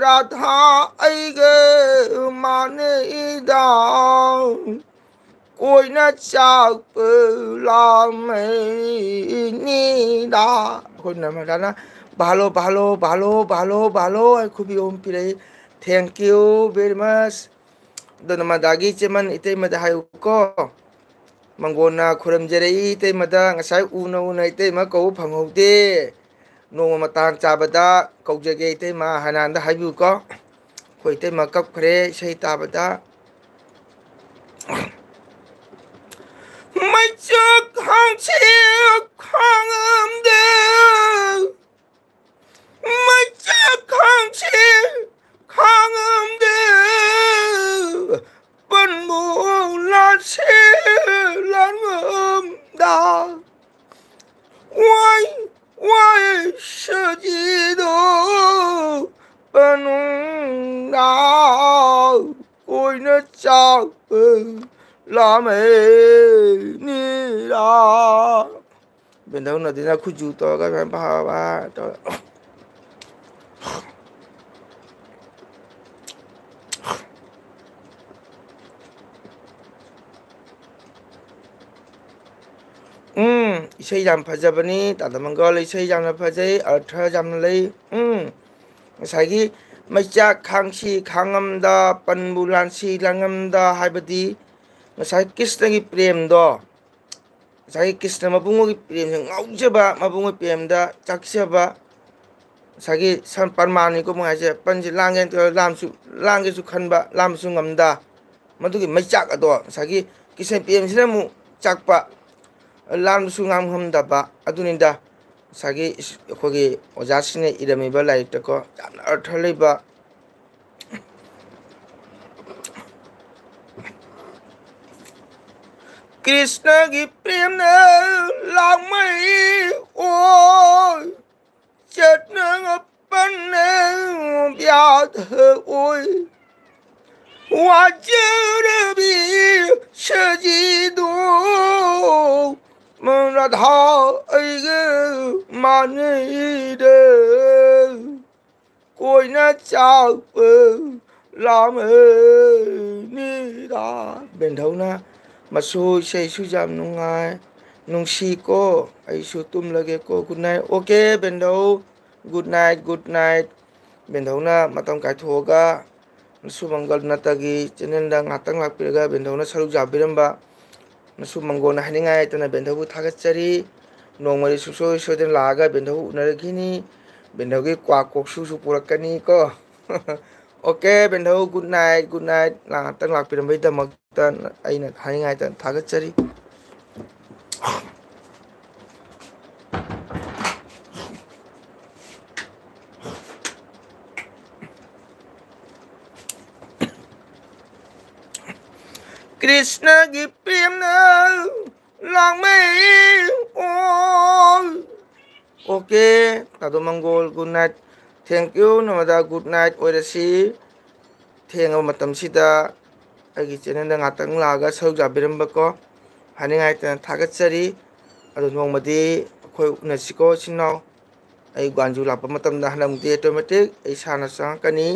A: Ra tha ấy gơ mà nê đào Côi na chạc bơ la mê ni đà Côi na mà đá Balo balo balo balo balo I could be on pire. Thank you very much. Dona madagi ceman ite mada hayu ko mangona khuram jere ite mada ngasai una ite ma ko phangaude no matang chabada kaujage ite ma hananda hayu ko ko ite ma kap khre sei tabada mai chak hang chi khangam de mai chak hang chi khangam de Bần mù lan xí lan ngâm đà Hoài sư gì đồ Bần đà Côi nó chạc la mê ni đà Bên đâu nó đi ra khu chú to các bạn bà Isai jam phajabani tadamangol isai jam na phajai artha jam na lei ngasai maicha khangsi khangam da panbulan si langam da haibadi ngasai Krishna gi prem do ngasai Krishna mabungo gi prem ngaujaba mabungo prem da chakchaba ngasai san parmani ko maiche panji langen to lange su khanba lam su ngamda madugi maicha ado ngasai Krishna prem sina mu chakpa lam su ngam ham daba aduninda sagi khogi ojasine irami ba laik ta ko jamna artha leiba Krishna gi prem na lang mai oi chet na pan na bya the oi wa chhe bi shaji do Ra tha ấy mà ni đê Côi na chạc bơ la mê ni đà Bên thấu na Mà su xây su jam nung ai Nung si ko Ay su tum lage ko Good night Ok bên thấu Good night Bên thấu na Mà tông cái thua ga Su manggal na tagi Chenen da ngatang lakpir ga Bên thấu na saluk jabiram ba Nasu mangona haningai tana benthabu thagatchari nongmari suso soden laga benthabu unaragini ꯕꯦꯟꯙꯧꯒꯤ ꯀ꯭ꯋꯥ ꯀꯣꯛꯁꯨꯁꯨ ꯄꯨꯔꯛꯀꯅꯤꯀꯣ okay ꯕꯦꯟꯙꯧ good night ꯉꯥꯛꯇꯪ ꯂꯥꯛꯄꯤꯔꯝꯕꯒꯤꯗꯃꯛꯇ ꯑꯩꯅ ꯍꯥꯏꯅꯤꯡꯉꯥꯏꯗ ꯊꯥꯒꯠꯆꯔꯤ कृष्णगी प्रेम लांगमई ओके तादो मंगोल गुड नाइट थैंक यू नमदा गुड नाइट ओरसी थेंग मतमसिदा अगी चैनल ngaktang laga sau jabiramबको हानिंगाय थागतचरी अदो नोंमदी अखोय उनसिको सिनाव आई ग्वानजू लाप मतमदा हनमदे ऑटोमेटिक आई साना सांकनी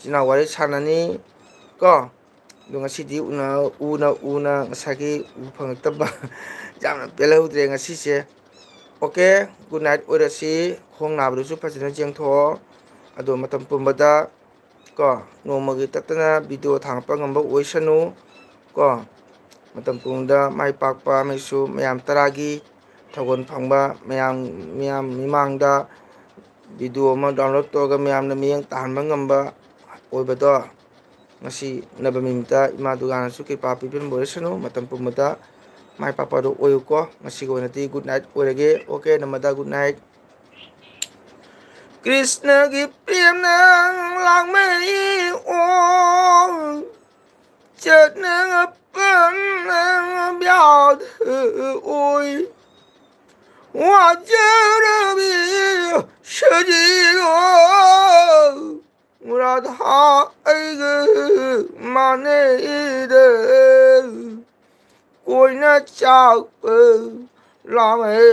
A: सिनाव वारी सानानी को ngasi una ngasagi phangtaba jamna pelahudre ngasi se oke good night orasi khong nabrusu phajana jengtho ado matam pumbada ko nomagi tatana video thangpa ngamba oisanu ko matam pungda mai pakpa maisu mayam taragi thogon phangba mayam mimangda video ma download toga mayamna miyang tahanba ngamba oibado ngasi nabamimta ima dugana su ke papi bin boresano matam pumada mai papa do oyuko ngasi go nati good night orege okay namada good night krishna gi prem nang lang mai o chợt nang अपन ब्याह ओय वाजरबी शजीरो Radha egg माने दे कोई न चाप लामे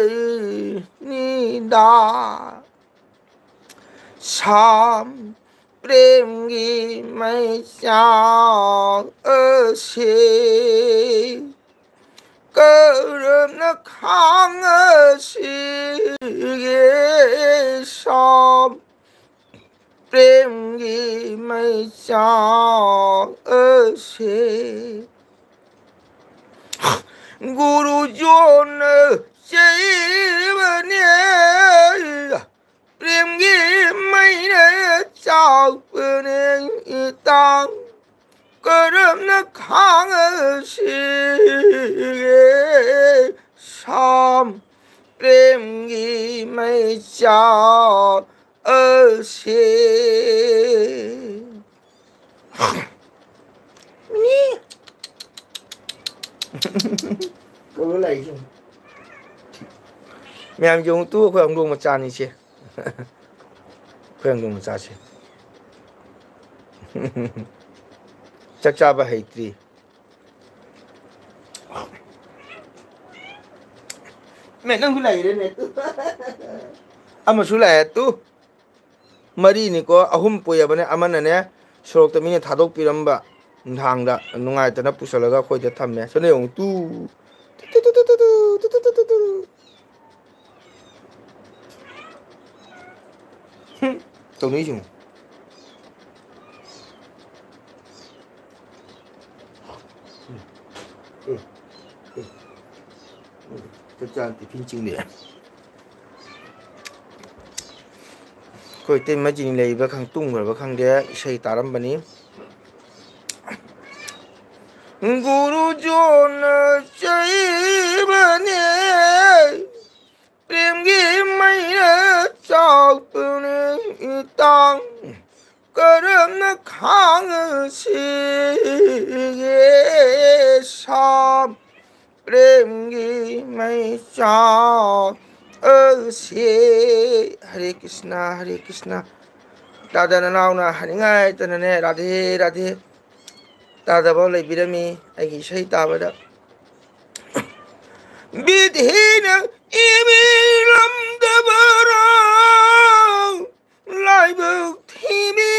A: नीदा शाम प्रेम की मैं से करम न खांग शाम प्रेम की मैं से गुरु जो न बने प्रेम की मैंने चापने तांग करम न खांग शाम प्रेम की मैं से câu nói này chứ mẹ em dùng tu khởi ông đồ một tràn đi chứ khởi ông đồ một tràn chứ chắc chắn phải tri mẹ đang cái này đấy nè ama su la tu mari ni ko ahum poya bane amana ne sorok ta mine thadok piramba thang da nungai ta na pusalaga khoi da thamme sone ong tu tao nói chung chắc chắn thì phim chừng liền khôi tên mà chỉ lấy và khang tung rồi và khang đế xây taram bani guru jon xây bani prem gi mai chao bani tang karam na khang si sam prem gi mai chao Hare Krishna Dada nào na hãy ngay tên này Radhe Radhe Dada bảo lấy birami ai kì say ta vậy đó Bidhi na imi lam dabara lại bước thi mi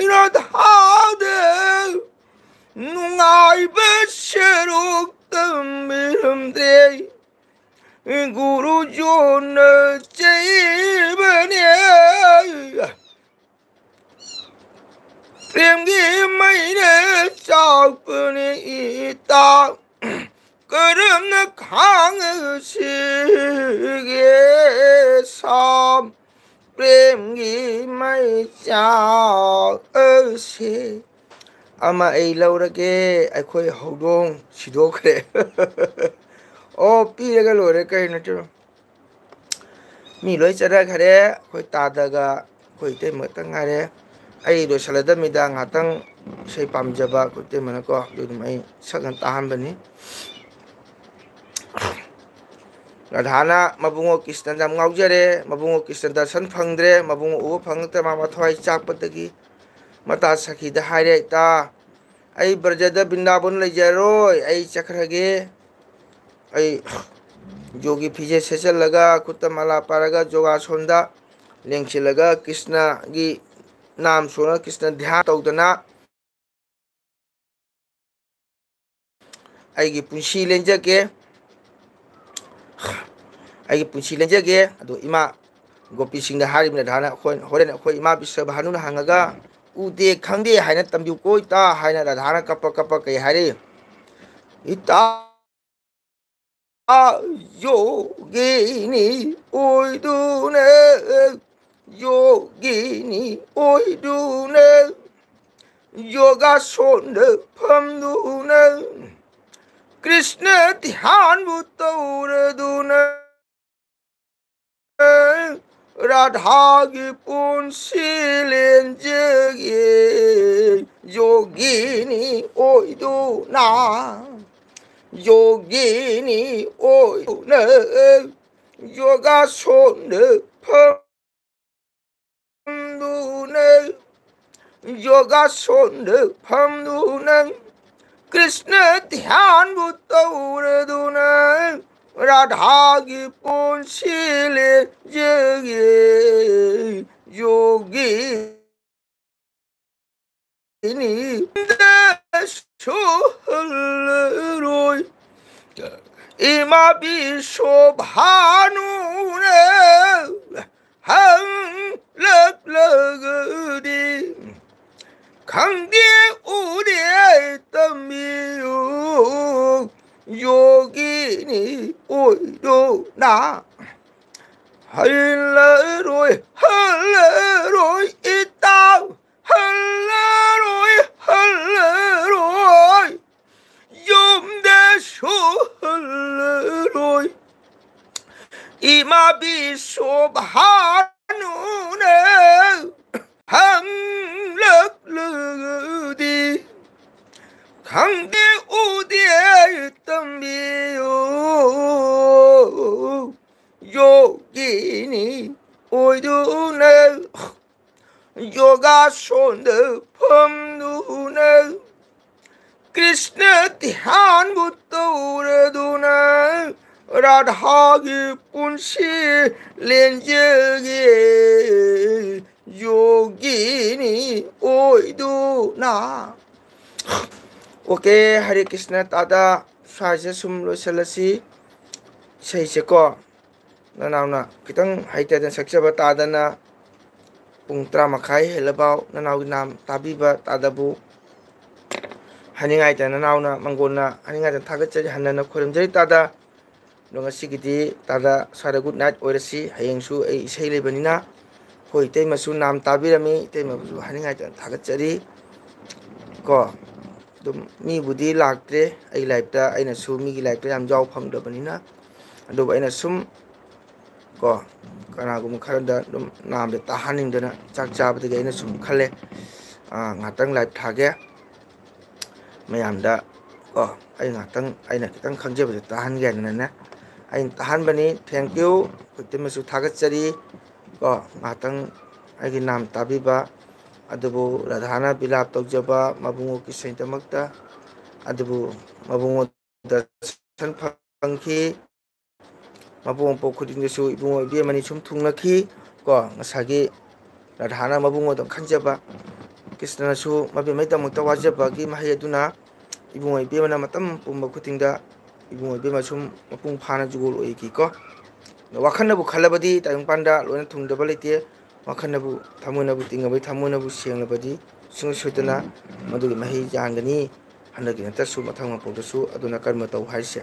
A: radha de nungai besheruk tâm biram de Guru Jon chay bane prem gi mai ne chao bane ita karam na khang si ge sam प्रेम की मई चाल से अमा ऐ लौरगे अखोई हौदोंग सिदोखरे ओ पीरगा लोरे कहीं नचो मी लोई चरा खरे अखोई तादागा अखोई ते मतंगारे ऐ लो सलदा मिदा ngатang sei pamjaba kutte manako dum ai sagan tahan bani radhana mabungo krishna jam ngaujare mabungo krishna darshan phangdre mabungo u phangta ma mathwai chakpatagi mata sakhi da haire ta ai brajada bindabun lejaroi ai chakrage ai jogi phije sechal laga kutta mala paraga joga sonda lengchilaga krishna gi नाम सोना कृष्ण ध्यान तौदना आइगी पुंसी लेंजगे अदो इमा गोपी सिंह हारिम धाना होरेन अखोई इमा विश्व भानुना हांगागा उदे खंगदे हाइना तंबिउ कोइता हाइना राधाना cup cup कई हारे इता योगिनी ओइदुने योगिनी ओइदुने योगा सोंद फमदुने कृष्ण ध्यान बुतौरदुने राधा की पुंसी लेंजगे योगिनी ओइदुना योगिनी ओइदुने योगा सोंद योगा सोंद फमदुने कृष्ण ध्यान बुतौरदुने राधा की पुंसी लेंजगे योगिनी सोहलरोय इमा विश्व भानुने हम लग लगदी खंगे उदे तमियो योगिनी ओइदोना हल्लरोय हल्लरोय इताव हल्लरोय योमदे हल्लरोय इमा विश्व भानुने हम लग लगदी खंगे उदे तंबियो योगिनी ओइदुने योगा सोंद फमदुने कृष्ण ध्यान बुतौरदुने राधा की पुंसी लेंजगे योगिनी ओइदुना ओके हरे कृष्ण तादा स्वाइसे सुम लोसलसी सही को ननावना खितंग हाइतेदन सक्सेबा तादना पुंग 3 मखाई हेलबाव ननावगी नाम ताबीबा तादाबु हनिंगाइता ननावना मंगोना हनिंगाइता थागतजरि हन्नना खोरमजरि तादा नोंगसिगिदि तादा सारा गुड नाइट ओइरसी हयेंसु ए इसै लेबनिना होय तैमसु नाम ताबीरमी तैमसु हनिंगाइता थागतजरि को दुम मी बुदी लागत्रे आई लाइफता आइना सु मीगी लाइफता याम जाव फंगदबनिना अदो आइना सुम को कनागुम खरदा दुम नाम दे ताहानिंदना चाक चाबदगे आइना सुम खले ngатang लाइफ थागे मयामदा को आई ngатang आइना खितंग खंजेबदे ताहानगेनना आइन ताहानबनी थैंक यू कुतिमसु थागतजरि को ngатang आइगी नाम ताबीबा अदुबु राधाना बिलाप तौजबा मबुंगो की सैंतमक्ता अदुबु मबुंगो दर्शन फंखी मबुंगो पोखुदिंगसु इबुंगो इबेमनि सुम थुंगनखी को ngसागी राधाना मबुंगो दम खंजबा कृष्णसु मबेमैतमक्ता वाजबागी महै अदुना इबुंगो इबेमना मतम पुंबा खुतिंगदा इबुंगो इबेमा सुम मपुंग फाना जुगोल ओइकी को वाखन्नबु खलबदी तायंगपांदा लोना थुंगदबा लेते वाखन्नबु थमुनबु तिंगबै थमुनबु सेंगलबदी सुंग सुतना मदुगी महि जानगनी हनगी नतसु मथंग मपोदसु अदुना कर्म तौ हाइसे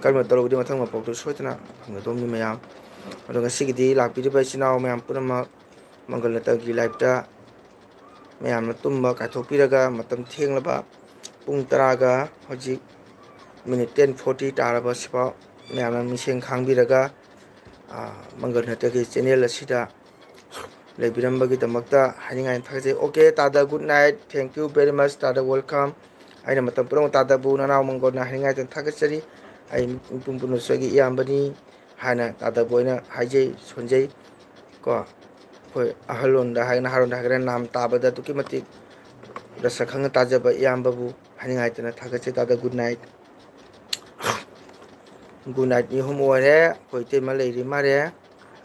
A: कर्म तौबदी मथंग मपोदसु सोतना फंगदोमनि मयाम ꯑꯗꯣ ꯉꯁꯤꯒꯤꯗꯤ ꯂꯥꯛꯄꯤꯔꯤꯕ ꯏꯆꯤꯟ ꯏꯅꯥꯎ ꯃꯌꯥꯝ ꯄꯨꯝꯅꯃꯛ ꯃꯪꯒꯜ ꯅꯠꯇꯒꯤ ꯂꯥꯏꯐꯇ ꯃꯌꯥꯝꯅ ꯇꯨꯝꯕ ꯀꯥꯏꯊꯣꯛꯄꯤꯔꯒ ꯃꯇꯝ ꯊꯦꯡꯂꯕ ꯄꯨꯡ 10ꯒ ꯍꯧꯖꯤꯛ ꯃꯤꯅꯤꯠ 10:40 ꯇꯥꯔꯕꯁꯤꯐꯥꯎ ꯃꯌꯥꯝꯅ ꯃꯤꯠꯌꯦꯡ ꯈꯥꯡꯕꯤꯔꯒ ꯃꯪꯒꯜ ꯅꯠꯇꯒꯤ ꯆꯦꯅꯦꯜ ꯑꯁꯤꯗ ꯂꯩꯕꯤꯔꯝꯕꯒꯤꯗꯃꯛꯇ ꯍꯥꯏꯅꯤꯡꯉꯥꯏ ꯊꯥꯒꯠꯆꯩ. ꯑꯣꯀꯦ ꯇꯥꯗ, good night, thank you very much ꯇꯥꯗ, ꯋꯦꯜꯀꯝ. ꯑꯩꯅ ꯃꯇꯝ ꯄꯨꯝꯅꯃꯛ ꯇꯥꯗꯕꯨ ꯅꯅꯥꯎ ꯃꯪꯒꯣꯜꯅ ꯍꯥꯏꯅꯤꯡꯉꯥꯏ ꯊꯥꯒꯠꯆꯔꯤ. ꯑꯩ ꯃꯤꯄꯨꯝ ꯄꯨꯝꯅꯃꯛꯁꯨ ꯑꯩꯒꯤ ꯏꯌꯥꯝꯕꯅꯤ ꯍꯥꯏꯅ ꯇꯥꯗꯕꯨ ꯑꯣꯏꯅ ꯍꯥꯏꯖꯩ, ꯁꯣꯟꯖꯩ ꯀꯣ. ꯑꯩꯈꯣꯏ ꯑꯍꯜꯂꯣꯟꯗ ꯍꯥꯏꯒꯅ ꯅꯍꯥꯔꯣꯟꯗ ꯍꯥꯏꯒꯅ ꯅꯥꯝ ꯇꯥꯕꯗ ꯑꯗꯨꯛꯀꯤ ꯃꯇꯤꯛ ꯔꯁ ꯈꯪꯅ ꯇꯥꯖꯕ ꯏꯌꯥꯝꯕꯕꯨ ꯍꯥꯏꯅꯤꯡꯉꯥꯏꯇꯅ ꯊꯥꯒꯠꯆꯩ. ꯇꯥꯗ, ꯒꯨꯗ ꯅꯥꯏꯠ. ꯒꯨꯗ ꯅꯥꯏꯠ ꯃꯤ ꯑꯍꯨꯝ ꯑꯣꯏꯔꯦ. ꯑꯩꯈꯣꯏ ꯏꯇꯩꯃ ꯂꯩꯔꯤ ꯃꯥꯜꯂꯦ.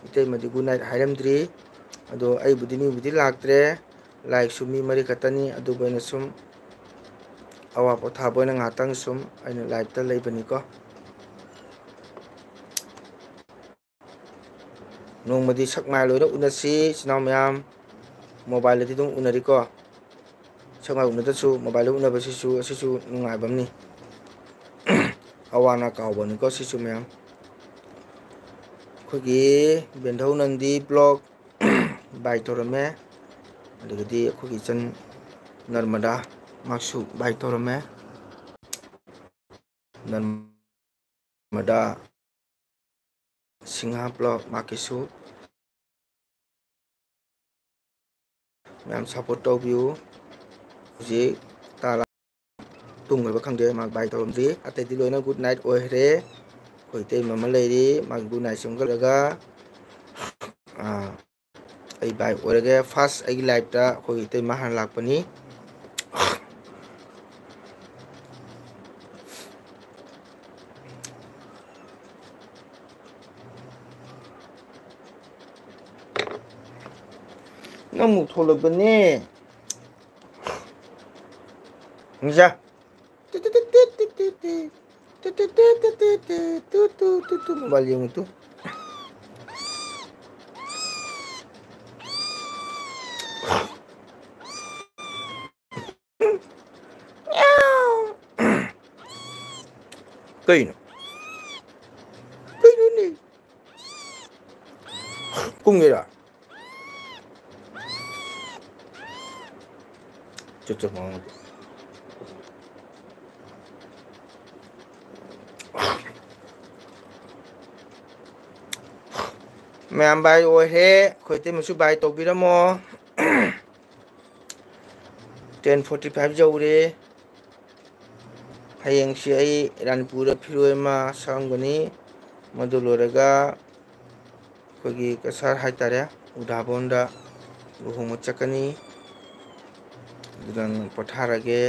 A: ꯏꯇꯩꯃꯗꯤ ꯒꯨꯗ ꯅꯥꯏꯠ ꯍꯥꯏꯔꯝꯗ꯭ꯔꯤ. ꯑꯗꯣ ꯑꯩꯕꯨꯗꯤ ꯃꯤꯕꯨꯗꯤ ꯂꯥꯛꯇ꯭ꯔꯦ. ꯂꯥꯏꯛꯁꯨ ꯃꯤ 4 ꯈꯛꯇꯅꯤ. ꯑꯗꯨꯕꯨ ꯑꯩꯅ ꯁꯨꯝ ꯑꯋꯥ ꯄꯣꯊꯥꯕ ꯑꯣꯏꯅ ꯉꯥꯏꯍꯥꯛꯇꯪ ꯁꯨꯝ ꯑꯩꯅ ꯂꯥꯏꯚꯇ ꯂꯩꯕꯅꯤꯀꯣ. ꯅꯣꯡꯃꯗꯤ ꯁꯛ ꯃꯥꯏ ꯂꯣꯏꯅ ꯎꯅꯁꯤ ꯏꯆꯤꯟ ꯏꯅꯥꯎ ꯃꯌꯥꯝ. ꯃꯣꯕꯥꯏꯜꯗꯗꯤ ꯑꯗꯨꯝ ꯎꯅꯔꯤꯀꯣ. ꯁꯛ ꯃꯥꯏ ꯎꯅꯗ꯭ꯔꯁꯨ ꯃꯣꯕꯥꯏꯜꯗ ꯎꯅꯕꯁꯤꯁꯨ ꯑꯁꯤꯁꯨ ꯅꯨꯡꯉꯥꯏꯕ ꯑꯃꯅꯤ. ꯑꯋꯥ ꯑꯅꯥ ꯀꯥꯎꯕꯅꯤꯀꯣ ꯁꯤꯁꯨ ꯃꯌꯥꯝ. ꯑꯩꯈꯣꯏꯒꯤ ꯕꯦꯟꯙꯧ ꯅꯟꯗꯤ ꯕ꯭ꯂꯣꯛ ꯕꯥꯏ ꯇꯧꯔꯝꯃꯦ. ꯑꯗꯒꯤꯗꯤ ꯑꯩꯈꯣꯏꯒꯤ ꯏꯆꯟ ꯅꯔꯃꯗꯥ ꯃꯥꯁꯨ ꯕꯥꯏ ꯇꯧꯔꯝꯃꯦ. ꯅꯔꯃꯗꯥ ꯁꯤꯡꯍꯥ ꯕ꯭ꯂꯣꯛ ꯃꯥꯀꯤꯁꯨ ꯃꯌꯥꯝ ꯁꯞꯄꯣꯔꯠ ꯇꯧꯕꯤꯌꯨ. ꯍꯧꯖꯤꯛ ꯇꯨꯝꯈ꯭ꯔꯕ ꯈꯪꯗꯦ, ꯃꯥ ꯕꯥꯏ ꯇꯧꯔꯝꯗ꯭ꯔꯤ. ꯑꯇꯩꯗꯤ ꯂꯣꯏꯅ ꯒꯨꯗ ꯅꯥꯏꯠ ꯑꯣꯏꯈ꯭ꯔꯦ. ꯑꯩꯈꯣꯏ ꯏꯇꯩꯃ ꯑꯃ ꯂꯩꯔꯤ, ꯃꯥꯒꯤ ꯒꯨꯗ ꯅꯥꯏꯠ ꯁꯦꯝꯒꯠꯂꯒ ꯑꯩ ꯕꯥꯏ ꯑꯣꯏꯔꯒꯦ. ꯐꯥꯔꯁ ꯑꯩꯒꯤ ꯂꯥꯏꯐꯇ ꯑꯩꯈꯣꯏ ꯏꯇꯩꯃ ꯍꯥꯟꯅ ꯂꯥꯛꯄꯅꯤ. ꯅꯪ ꯑꯃꯨꯛ ꯊꯣꯛꯂꯛꯄꯅꯦ. ꯅꯤꯡꯖꯥ ꯃꯣꯕꯥꯏꯜ ꯌꯦꯡꯉꯨ ꯇꯨ. ꯀꯩꯅꯣ ꯀꯩꯅꯣꯅꯦ ꯀꯨꯝꯒꯦꯔꯥ? ꯆꯠ ꯃꯌꯥꯝ ꯕꯥꯏ ꯑꯣꯏꯔꯦ. ꯑꯩꯈꯣꯏ ꯏꯇꯩꯃꯁꯨ ꯕꯥꯏ ꯇꯧꯕꯤꯔꯝꯃꯣ. 10:45 ꯌꯧꯔꯦ. ꯍꯌꯦꯡꯁꯤ ꯑꯩ ꯔꯥꯅꯤꯄꯨꯔꯗ ꯐꯤꯔꯣꯏ ꯑꯃ ꯁꯛꯑꯝꯒꯅꯤ. ꯃꯗꯨ ꯂꯣꯏꯔꯒ ꯑꯩꯈꯣꯏꯒꯤ ꯀꯁꯥꯔ ꯍꯥꯏꯇꯥꯔꯦ, ꯎꯗꯥꯕꯣꯟꯗ ꯂꯨꯍꯣꯡꯕ ꯆꯠꯀꯅꯤ. ꯑꯗꯨꯗ ꯄꯣꯊꯥꯔꯒꯦ.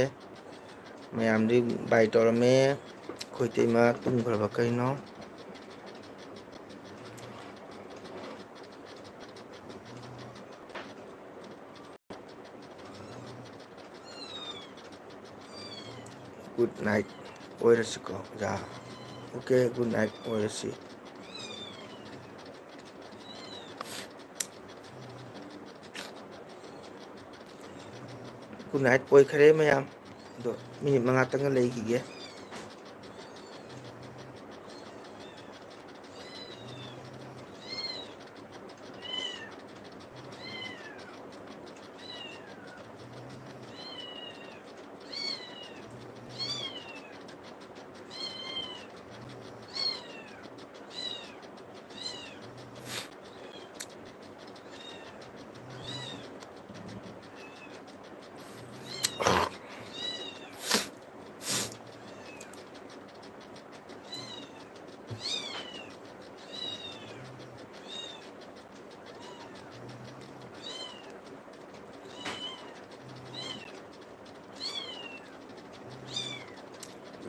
A: ꯃꯌꯥꯝꯗꯤ ꯕꯥꯏ ꯇꯧꯔꯝꯃꯦ. ꯑꯩꯈꯣꯏ ꯏꯇꯩꯃ ꯇꯨꯝꯈ꯭ꯔꯕ ꯀꯩꯅꯣ? ꯒꯨꯗ ꯅꯥꯏꯠ ꯑꯣꯏꯔꯁꯤꯀꯣ ꯑꯣꯖꯥ. ꯑꯣꯀꯦ ꯒꯨꯗ ꯅꯥꯏꯠ ꯑꯣꯏꯔꯁꯤ. ꯒꯨꯗ ꯅꯥꯏꯠ ꯑꯣꯏꯈꯔꯦ ꯃꯌꯥꯝ. ꯑꯗꯣ ꯃꯤꯅꯤꯠ 5ꯇꯪꯒ ꯂꯩꯈꯤꯒꯦ.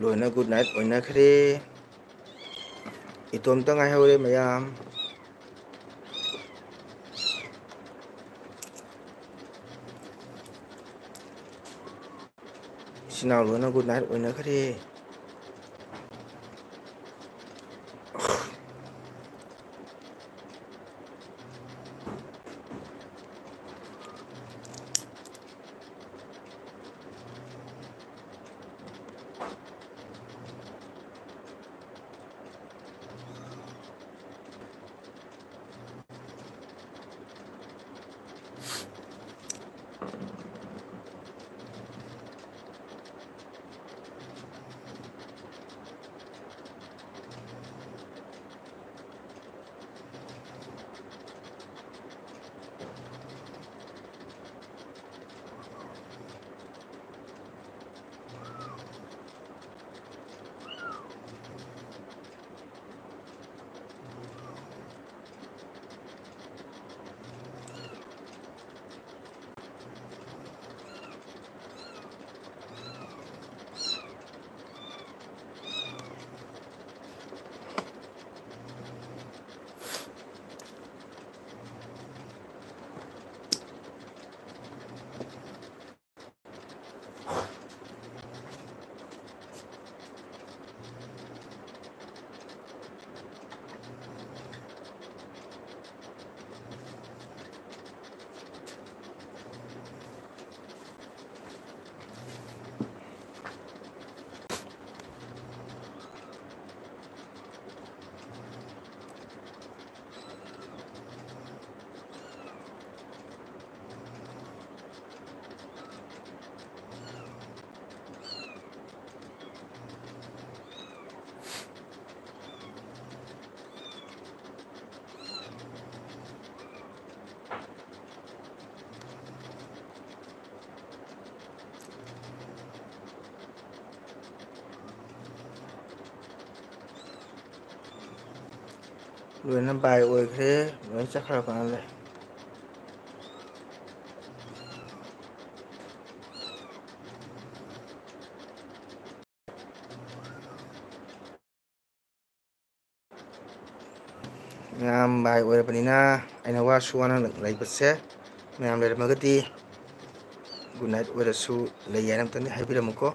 A: ꯂꯣꯏꯅ ꯒꯨꯗ ꯅꯥꯏꯠ ꯑꯣꯏꯅꯈ꯭ꯔꯦ. ꯏꯇꯣꯝꯇ ꯉꯥꯏꯍꯧꯔꯦ ꯃꯌꯥꯝ. ꯏꯆꯤꯟ ꯏꯅꯥꯎ ꯂꯣꯏꯅ ꯒꯨꯗ ꯅꯥꯏꯠ ꯑꯣꯏꯅꯈ꯭ꯔꯦ. ꯂꯣꯏꯅ ꯕꯥꯏ ꯑꯣꯏꯈ꯭ꯔꯦ ꯂꯣꯏ ꯆꯠꯈ꯭ꯔꯕꯅ ꯂꯩ ꯃꯌꯥꯝ ꯕꯥꯏ ꯑꯣꯏꯔꯕꯅꯤꯅ ꯑꯩꯅ ꯋꯥꯁꯨ ꯋꯥꯅ ꯂꯩꯕꯁꯦ ꯃꯌꯥꯝ ꯂꯩꯔꯝꯃꯒꯗꯤ ꯒꯨꯗ ꯅꯥꯏꯠ ꯑꯣꯏꯔꯁꯨ ꯂꯩ ꯍꯥꯏꯅ ꯑꯝꯇꯪꯗꯤ ꯍꯥꯏꯕꯤꯔꯝꯃꯨꯀꯣ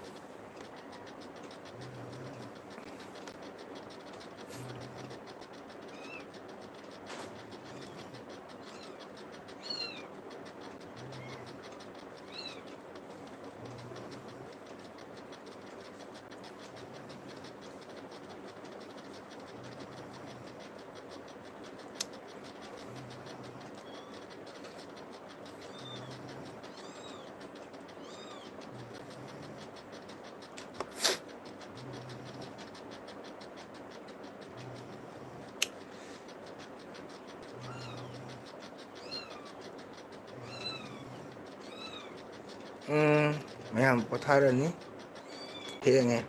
A: ꯃꯌꯥꯝ ꯄꯣꯊꯥꯔꯅꯤ ꯊꯦꯡꯉꯦ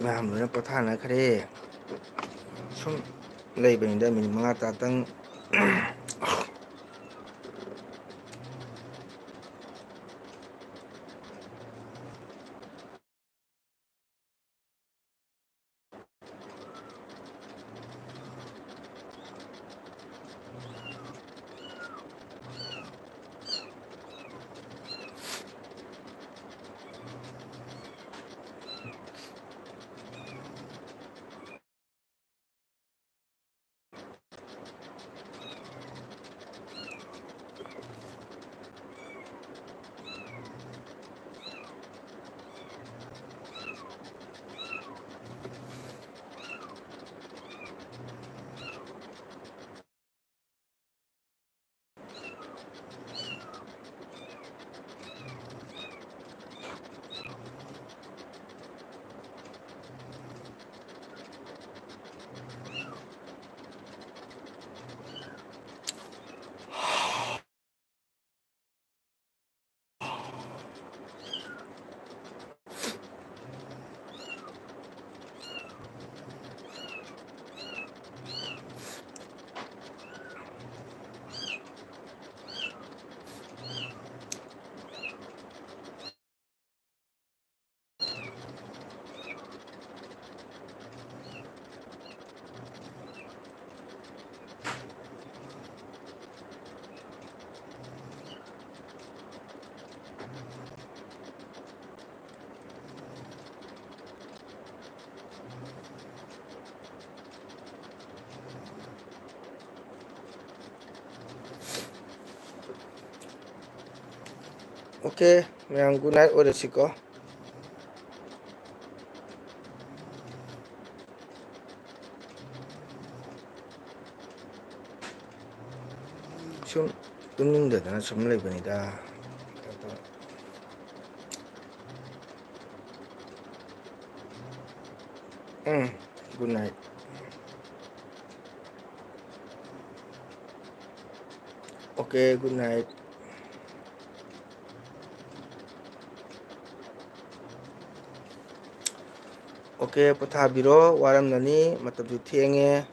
A: ꯃꯌꯥꯝ ꯂꯣꯏꯅ ꯄꯣꯊꯥꯅꯈ꯭ꯔꯦ ꯁꯨꯝ ꯂꯩꯕꯅꯤꯗ minute 5 ꯇꯥꯇꯪ 오케이 mày good night 어렸을까 좀 뚫는데다나 선물해 보니다 good night 오케이 good night 오케이 포탑비로 와람나니 맞답도 튀행해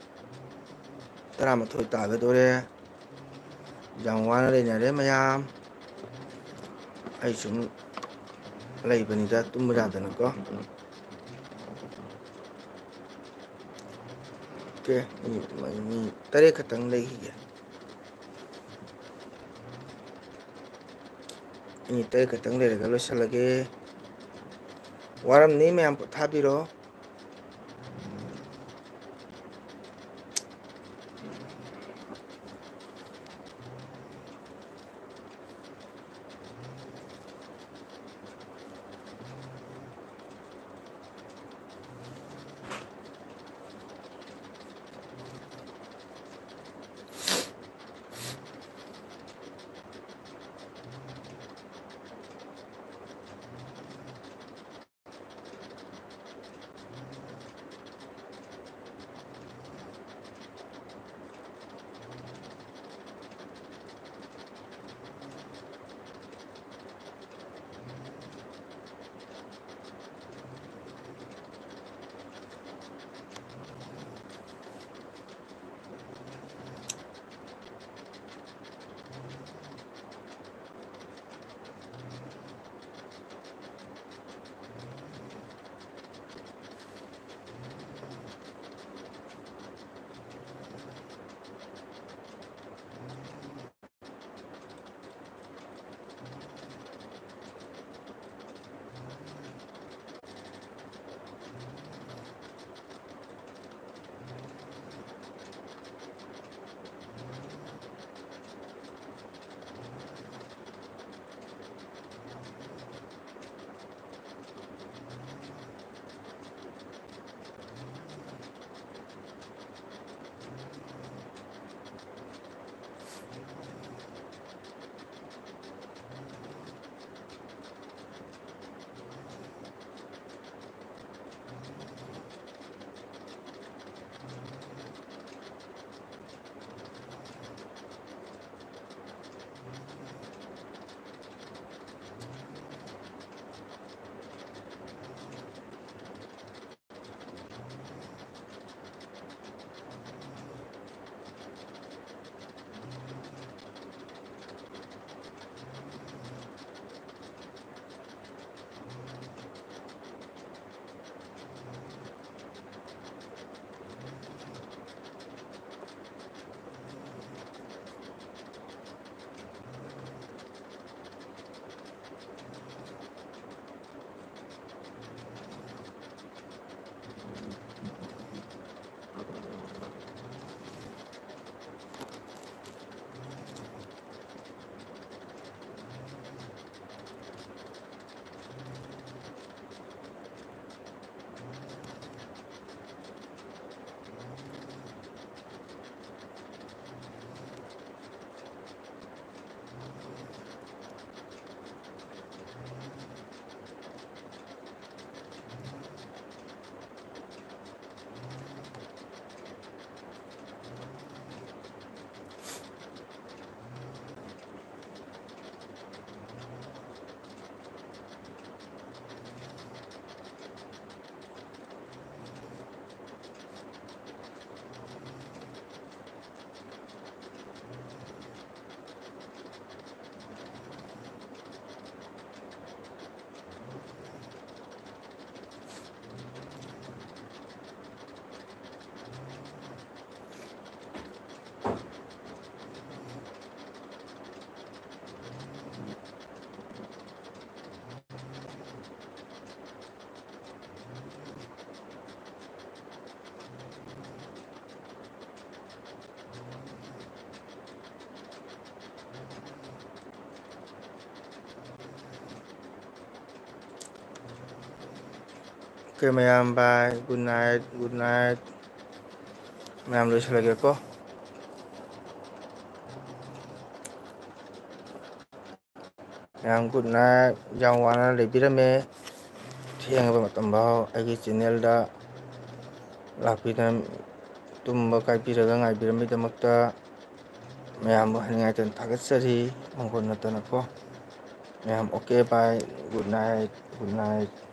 A: 따라마토 따가도래 장와나 레냐레 마얌 아이 좀 레이버니다 뚜무자다는거 오케이 이 따레 같은 레이게 이 따레 같은 레이가 로살라게 와람니 마얌 포탑비로 okay ma'am bye good night ma'am लोइसलगे को मैम गुड नाइट जाम वाना लेबिरमे थेंगबा मतम बाव आइगे चैनल दा लापिदम तुम्बा काइपिरगा ngaibiramidamakta मैम हनिंगाइतन थागतसरी मंगोन नतनको ma'am okay bye good night